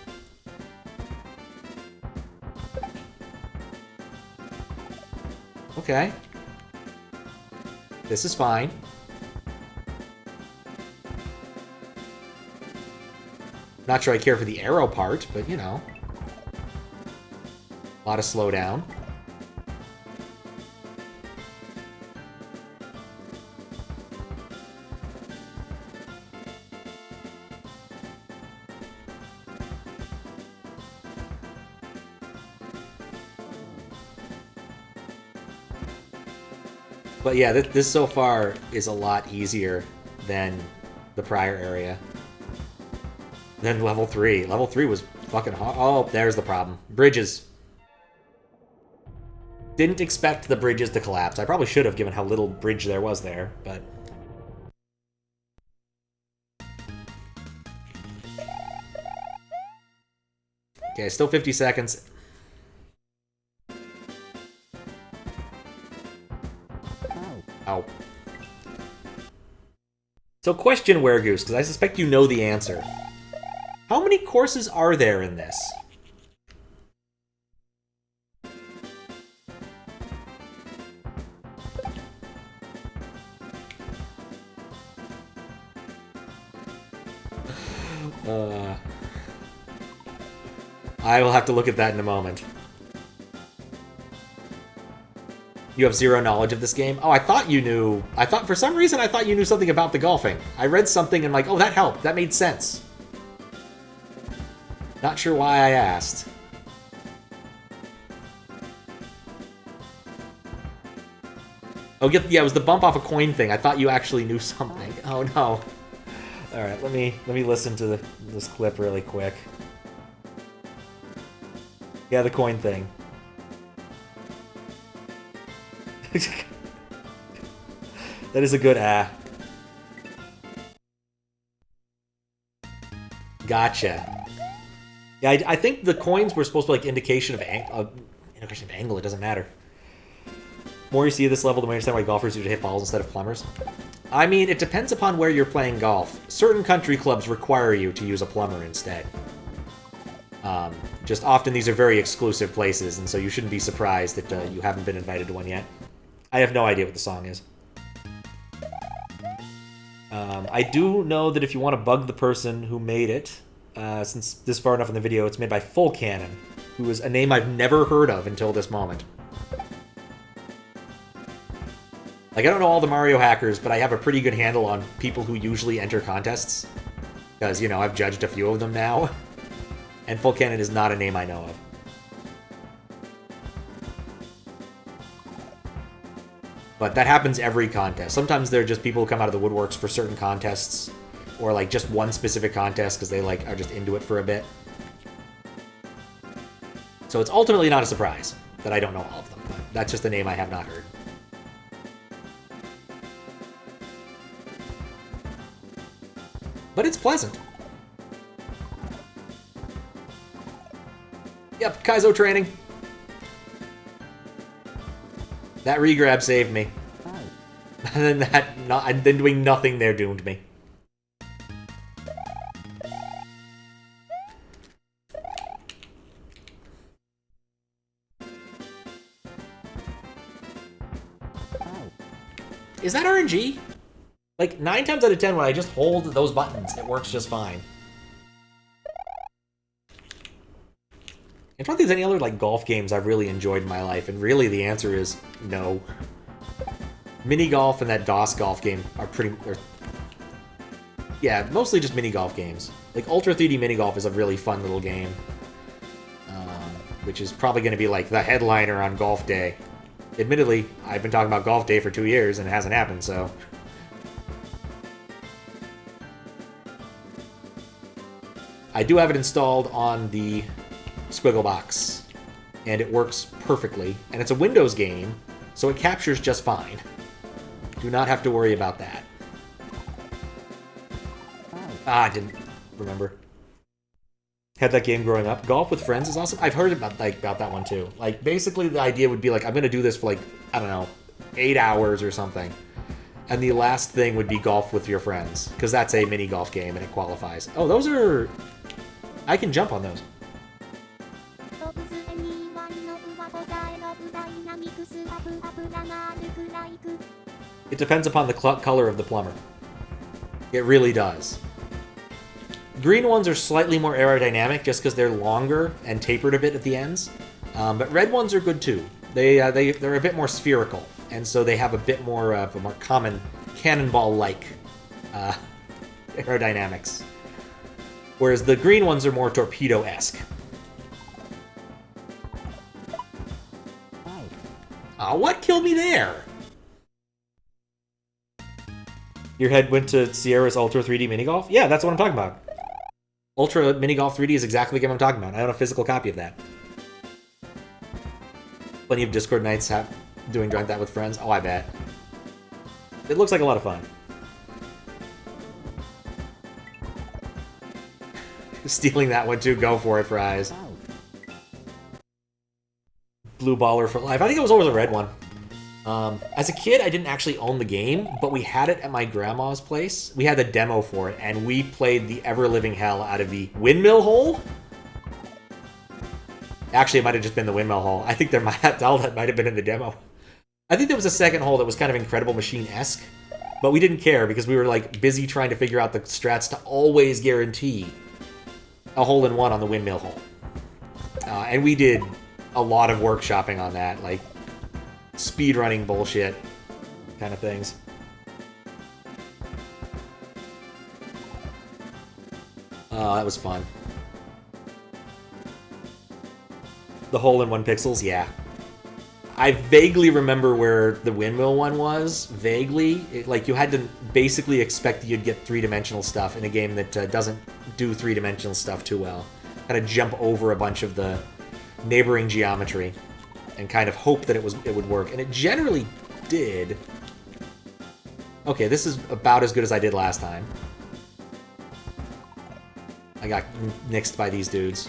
Okay. This is fine. Not sure I care for the arrow part, but you know. A lot of slowdown. But yeah, this so far is a lot easier than the prior area. Then level 3. Level 3 was fucking hard. Oh, there's the problem. Bridges. Didn't expect the bridges to collapse. I probably should have, given how little bridge there was there, but... Okay, still 50 seconds. Ow. So question, Weregoose, because I suspect you know the answer. How many courses are there in this? I will have to look at that in a moment. You have zero knowledge of this game? Oh, I thought you knew. For some reason, I thought you knew something about the golfing. I read something and like, oh, that helped. That made sense. Not sure why I asked. Oh, yeah, it was the bump off a coin thing. I thought you actually knew something. Oh, no. All right, let me listen to this clip really quick. Yeah, the coin thing. That is a good Gotcha. Yeah, I think the coins were supposed to be like indication of angle. It doesn't matter. The more you see this level, the more you understand why golfers usually hit balls instead of plumbers. I mean, it depends upon where you're playing golf. Certain country clubs require you to use a plumber instead. Just often these are very exclusive places, and so you shouldn't be surprised that you haven't been invited to one yet. I have no idea what the song is. I do know that if you want to bug the person who made it, since this far enough in the video, it's made by Fullcannon, who is a name I've never heard of until this moment. Like, I don't know all the Mario hackers, but I have a pretty good handle on people who usually enter contests. Because, you know, I've judged a few of them now. And Fullcannon is not a name I know of. But that happens every contest. Sometimes they're just people who come out of the woodworks for certain contests. Or, like, just one specific contest because they, like, are just into it for a bit. So it's ultimately not a surprise that I don't know all of them. But that's just a name I have not heard. But it's pleasant. Yep, Kaizo training. That regrab saved me. And then doing nothing there doomed me. Is that RNG? Like, 9 times out of 10, when I just hold those buttons, it works just fine. I'm trying to think if there's any other, like, golf games I've really enjoyed in my life, and really the answer is no. Mini golf and that DOS golf game are pretty... yeah, mostly just mini golf games. Like, Ultra 3D Mini Golf is a really fun little game. Which is probably going to be, like, the headliner on Golf Day. Admittedly, I've been talking about Golf Day for 2 years, and it hasn't happened, so... I do have it installed on the Squiggle box, and it works perfectly. And it's a Windows game, so it captures just fine. Do not have to worry about that. I didn't remember. Had that game growing up. Golf with friends is awesome. I've heard about that one too. Like, basically the idea would be like, I'm gonna do this for like, I don't know, 8 hours or something. And the last thing would be golf with your friends, because that's a mini golf game and it qualifies. Oh, those are... I can jump on those. It depends upon the color of the plumber. It really does. Green ones are slightly more aerodynamic just because they're longer and tapered a bit at the ends. But red ones are good too. They're a bit more spherical, and so they have a bit more of a more common cannonball-like aerodynamics. Whereas the green ones are more torpedo-esque. What killed me there? Your head went to Sierra's Ultra 3D Mini Golf? Yeah, that's what I'm talking about. Ultra Mini Golf 3D is exactly the game I'm talking about. I own a physical copy of that. Plenty of Discord nights doing drunk that with friends. Oh, I bet. It looks like a lot of fun. Stealing that one too. Go for it, Fries. Blue baller for life. I think it was always a red one. As a kid, I didn't actually own the game, but we had it at my grandma's place. We had the demo for it, and we played the ever-living hell out of the windmill hole. Actually, it might have just been the windmill hole. I think that might have been in the demo. I think there was a second hole that was kind of Incredible Machine-esque, but we didn't care because we were like busy trying to figure out the strats to always guarantee a hole-in-one on the windmill hole. And we did a lot of workshopping on that, like speedrunning bullshit kind of things. Oh, that was fun. The hole-in-one pixels, yeah. I vaguely remember where the windmill one was. Vaguely. Like, you had to basically expect that you'd get three-dimensional stuff in a game that doesn't do three-dimensional stuff too well. Kind of jump over a bunch of the neighboring geometry and kind of hope that it would work. And it generally did. Okay, this is about as good as I did last time. I got nixed by these dudes.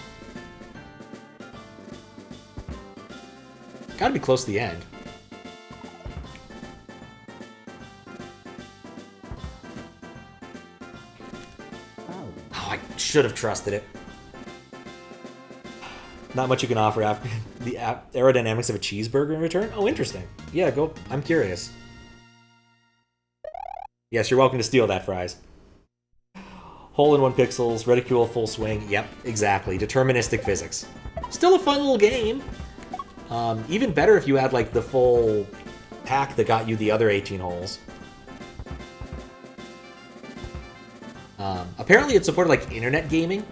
Gotta be close to the end. Oh, I should have trusted it. Not much you can offer after the aerodynamics of a cheeseburger in return? Oh, interesting. Yeah, go. I'm curious. Yes, you're welcome to steal that, Fries. Hole-in-one pixels, reticule full swing. Yep, exactly. Deterministic physics. Still a fun little game. Even better if you had, like, the full pack that got you the other 18 holes. Apparently it supported, like, internet gaming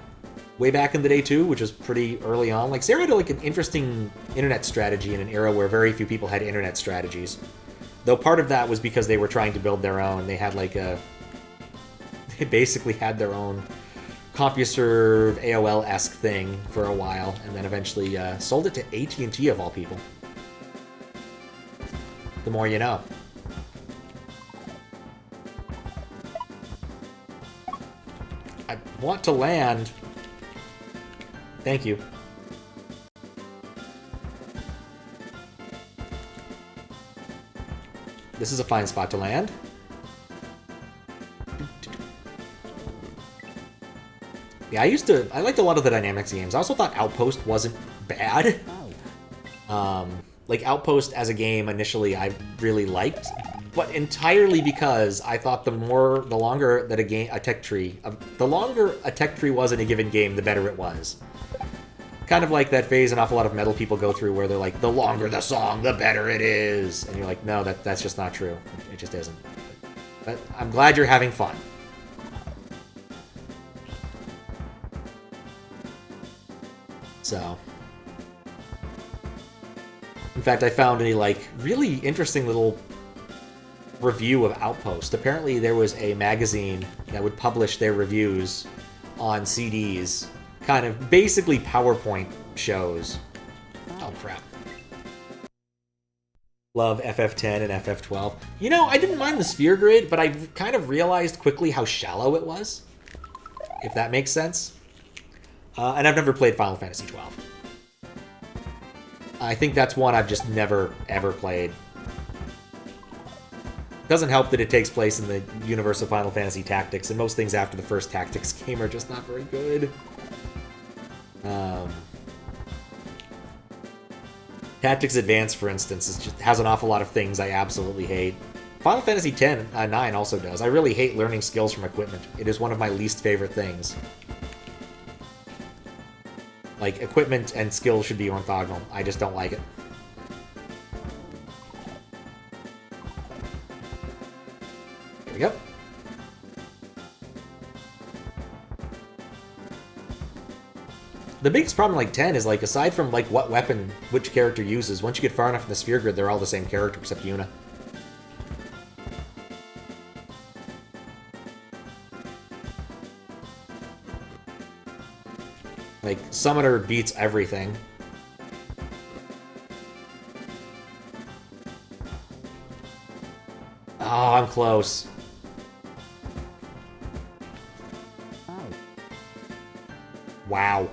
way back in the day, too, which was pretty early on. Like, Sarah had, like, an interesting internet strategy in an era where very few people had internet strategies. Though part of that was because they were trying to build their own. They had, like, they basically had their own CompuServe AOL-esque thing for a while, and then eventually sold it to AT&T of all people. The more you know. I want to land. Thank you. This is a fine spot to land. Yeah, I liked a lot of the Dynamics games. I also thought Outpost wasn't bad. Like, Outpost as a game, initially, I really liked, but entirely because I thought the longer a tech tree was in a given game, the better it was. Kind of like that phase an awful lot of metal people go through where they're like, the longer the song, the better it is. And you're like, no, that's just not true. It just isn't. But I'm glad you're having fun. So, in fact, I found a, like, really interesting little review of Outpost. Apparently there was a magazine that would publish their reviews on CDs, kind of basically PowerPoint shows. Oh, crap. Love FF10 and FF12. You know, I didn't mind the sphere grid, but I kind of realized quickly how shallow it was, if that makes sense. And I've never played Final Fantasy XII. I think that's one I've just never, ever played. Doesn't help that it takes place in the universe of Final Fantasy Tactics, and most things after the first Tactics game are just not very good. Tactics Advance, for instance, has an awful lot of things I absolutely hate. Final Fantasy X, 9 also does. I really hate learning skills from equipment. It is one of my least favorite things. Like, equipment and skills should be orthogonal. I just don't like it. Here we go. The biggest problem like 10 is, like, aside from, like, what weapon which character uses, once you get far enough in the sphere grid, they're all the same character except Yuna. Like, Summoner beats everything. Oh, I'm close. Wow.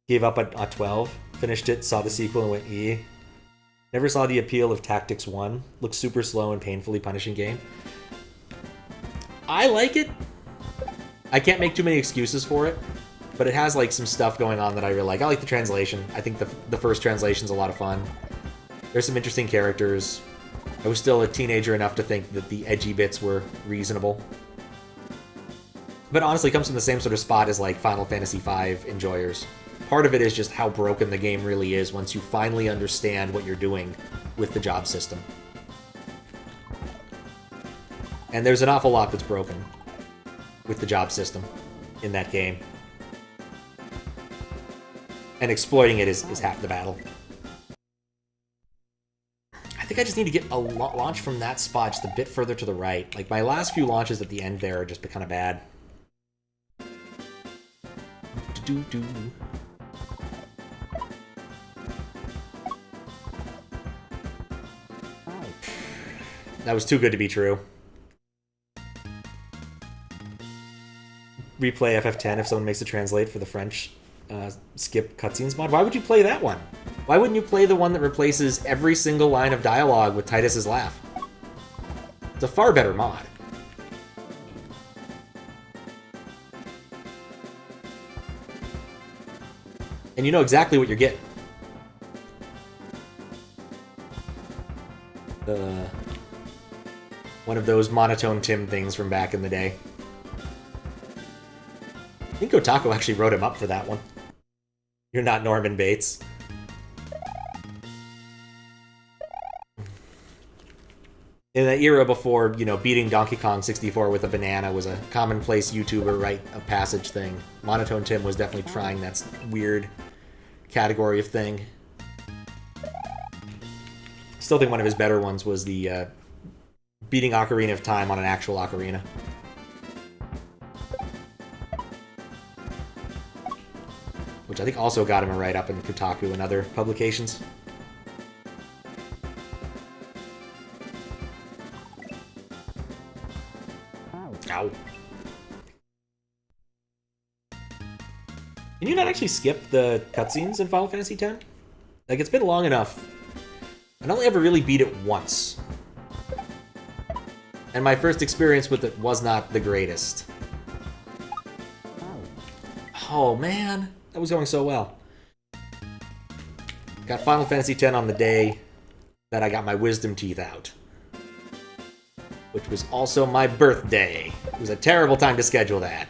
Gave up at 12. Finished it, saw the sequel, and went E. Never saw the appeal of Tactics 1. Looks super slow and painfully punishing game. I like it. I can't make too many excuses for it. But it has, like, some stuff going on that I really like. I like the translation. I think the first translation's a lot of fun. There's some interesting characters. I was still a teenager enough to think that the edgy bits were reasonable. But honestly, it comes from the same sort of spot as, like, Final Fantasy V enjoyers. Part of it is just how broken the game really is once you finally understand what you're doing with the job system. And there's an awful lot that's broken with the job system in that game. And exploiting it is half the battle. I think I just need to get a launch from that spot just a bit further to the right. Like, my last few launches at the end there are just kind of bad. That was too good to be true. Replay FF10 if someone makes a translate for the French skip cutscenes mod. Why would you play that one? Why wouldn't you play the one that replaces every single line of dialogue with Titus's laugh? It's a far better mod. And you know exactly what you're getting. One of those monotone Tim things from back in the day. I think Otaku actually wrote him up for that one. You're not Norman Bates. In the era before, you know, beating Donkey Kong 64 with a banana was a commonplace YouTuber rite of passage thing, Monotone Tim was definitely trying that weird category of thing. Still think one of his better ones was the beating Ocarina of Time on an actual ocarina. Which I think also got him a write-up in Kotaku and other publications. Ow. Can you not actually skip the cutscenes in Final Fantasy X? Like, it's been long enough. I only ever really beat it once. And my first experience with it was not the greatest. Oh, man. That was going so well. Got Final Fantasy X on the day that I got my wisdom teeth out. Which was also my birthday. It was a terrible time to schedule that.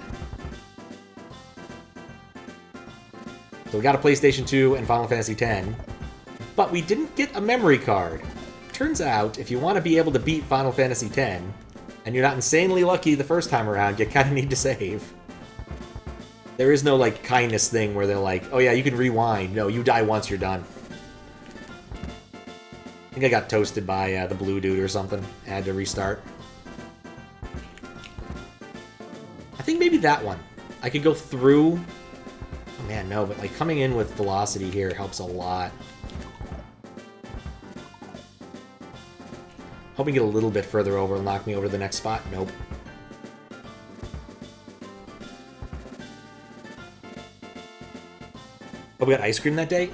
So we got a PlayStation 2 and Final Fantasy X. But we didn't get a memory card. Turns out, if you want to be able to beat Final Fantasy X, and you're not insanely lucky the first time around, you kind of need to save. There is no, like, kindness thing where they're like, oh yeah, you can rewind. No, you die once, you're done. I think I got toasted by the blue dude or something. I had to restart. I think maybe that one. I could go through... Oh man, no, but like coming in with velocity here helps a lot. Hoping to get a little bit further over and knock me over to the next spot. Nope. Oh, we got ice cream that day?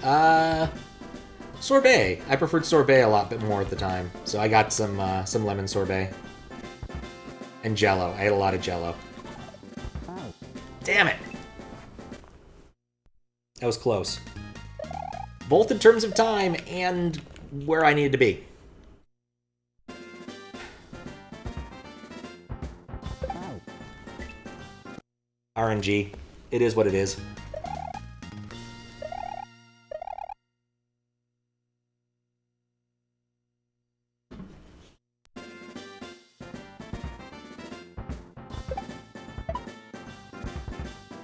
Sorbet. I preferred sorbet a lot bit more at the time. So I got some lemon sorbet. And Jell-O. I had a lot of Jell-O. Damn it! That was close. Both in terms of time and where I needed to be. RNG. It is what it is.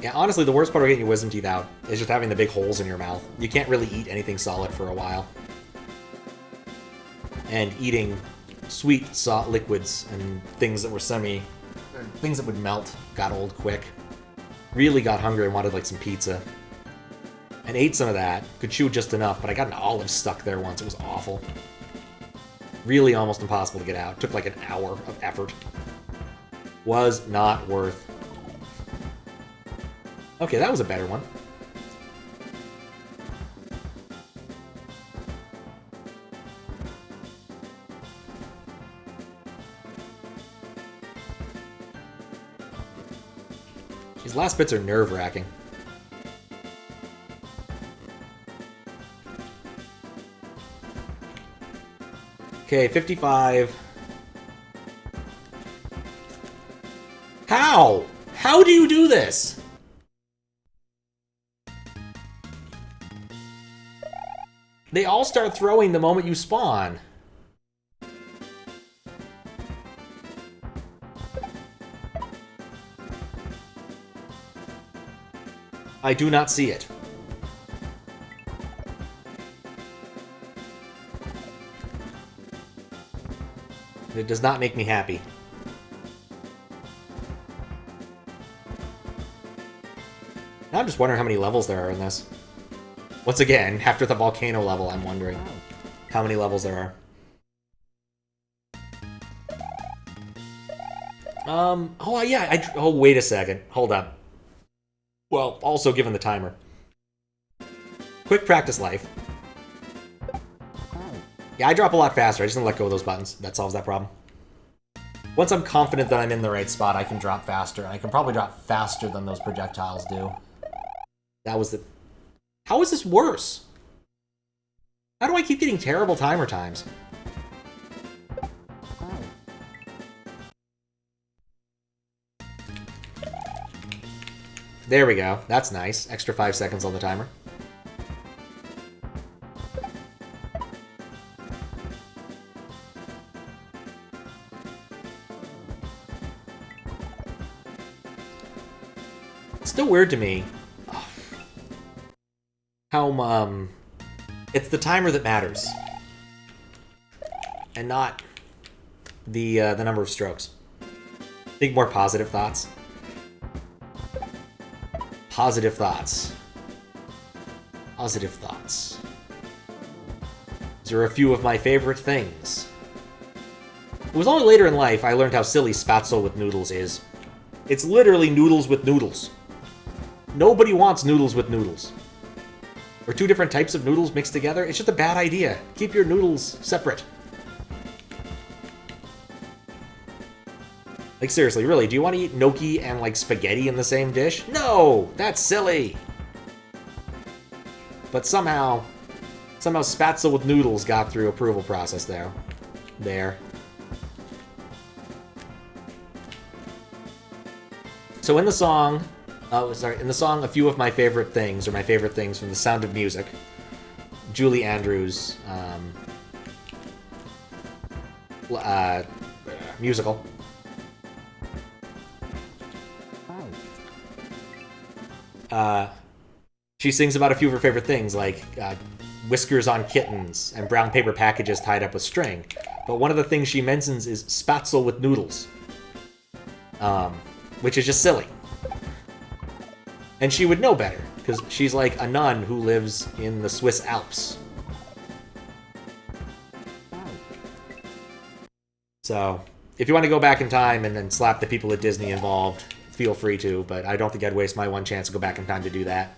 Yeah, honestly, the worst part of getting your wisdom teeth out is just having the big holes in your mouth. You can't really eat anything solid for a while. And eating sweet, salt liquids and things that were things that would melt got old quick. Really got hungry and wanted like some pizza. And ate some of that. Could chew just enough, but I got an olive stuck there once. It was awful. Really almost impossible to get out. Took like an hour of effort. Was not worth. Okay, that was a better one. These last bits are nerve-wracking. Okay, 55. How? How do you do this? They all start throwing the moment you spawn. I do not see it. It does not make me happy. Now I'm just wondering how many levels there are in this. Once again, after the volcano level, I'm wondering how many levels there are. Oh, yeah, oh, wait a second. Hold up. Well, also given the timer. Quick practice life. Yeah, I drop a lot faster. I just didn't let go of those buttons. That solves that problem. Once I'm confident that I'm in the right spot, I can drop faster. I can probably drop faster than those projectiles do. That was the... How is this worse? How do I keep getting terrible timer times? There we go. That's nice. Extra 5 seconds on the timer. It's still weird to me how, it's the timer that matters. And not the number of strokes. Think more positive thoughts. Positive thoughts. Positive thoughts. These are a few of my favorite things. It was only later in life I learned how silly spatzel with noodles is. It's literally noodles with noodles. Nobody wants noodles with noodles. Or two different types of noodles mixed together. It's just a bad idea. Keep your noodles separate. Like, seriously, really, do you want to eat gnocchi and, like, spaghetti in the same dish? No! That's silly! But somehow spatzel with noodles got through approval process there. So in the song, a few of my favorite things, or my favorite things from The Sound of Music, Julie Andrews' musical. She sings about a few of her favorite things, like whiskers on kittens and brown paper packages tied up with string. But one of the things she mentions is spatzel with noodles, which is just silly. And she would know better, because she's like a nun who lives in the Swiss Alps. So, if you want to go back in time and then slap the people at Disney involved, feel free to, but I don't think I'd waste my one chance to go back in time to do that.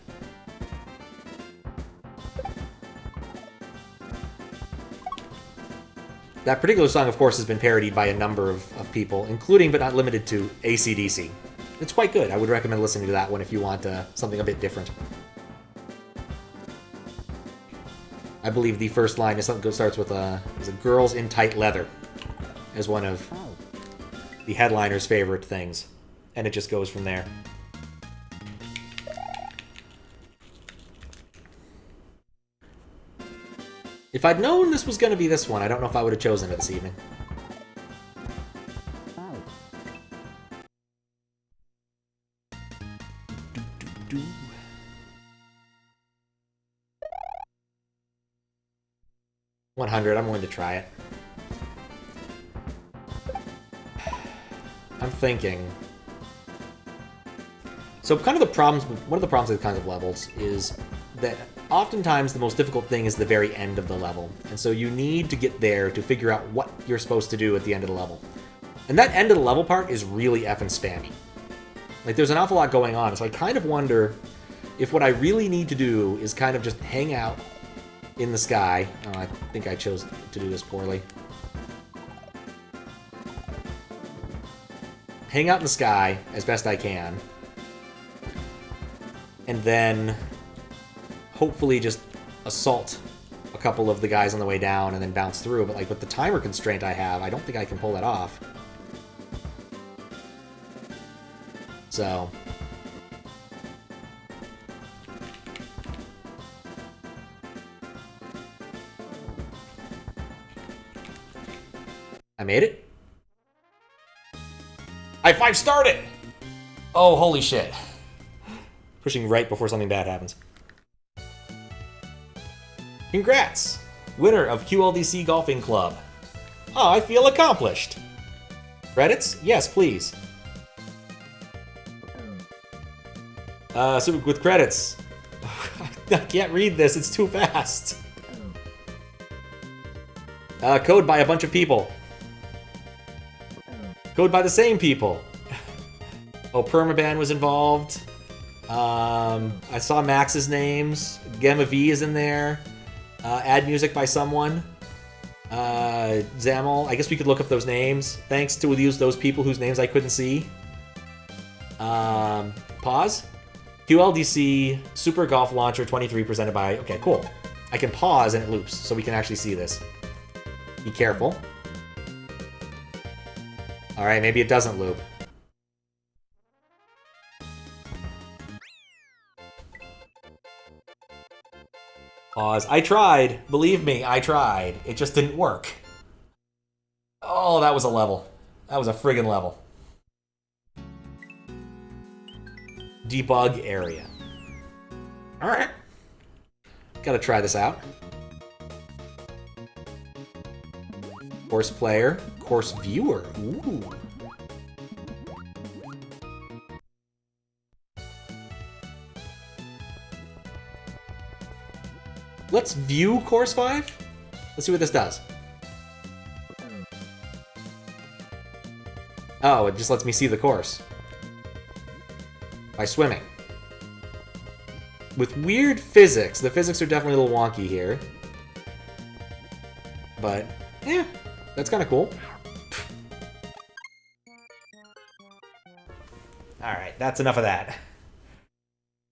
That particular song, of course, has been parodied by a number of people, including but not limited to AC/DC. It's quite good. I would recommend listening to that one if you want something a bit different. I believe the first line is something that starts with is "girls in tight leather" as one of the headliner's favorite things, and it just goes from there. If I'd known this was going to be this one, I don't know if I would have chosen it this evening. $100, I'm willing to try it. I'm thinking. So one of the problems with kinds of levels is that oftentimes the most difficult thing is the very end of the level. And so you need to get there to figure out what you're supposed to do at the end of the level. And that end of the level part is really effing spammy. Like, there's an awful lot going on, so I kind of wonder if what I really need to do is kind of just hang out in the sky. Oh, I think I chose to do this poorly. Hang out in the sky as best I can. And then hopefully just assault a couple of the guys on the way down and then bounce through. But like with the timer constraint I have, I don't think I can pull that off. So I made it. I 5-starred it! Oh, holy shit. Pushing right before something bad happens. Congrats! Winner of QLDC Golfing Club. Oh, I feel accomplished. Credits? Yes, please. So with credits. I can't read this, it's too fast. Code by a bunch of people. Code by the same people. Oh, Permaban was involved. I saw Max's names. Gamma V is in there. Add music by someone. Zamel. I guess we could look up those names. Thanks to those people whose names I couldn't see. Pause. QLDC Super Golf Launcher 23 presented by... Okay, cool. I can pause and it loops, so we can actually see this. Be careful. Alright, maybe it doesn't loop. Pause. I tried. Believe me, I tried. It just didn't work. Oh, that was a level. That was a friggin' level. Debug area. Alright. Gotta try this out. Course player. Course viewer. Ooh. Let's view Course 5. Let's see what this does. Oh, it just lets me see the course. By swimming. With weird physics. The physics are definitely a little wonky here. But, yeah, that's kind of cool. Alright, that's enough of that.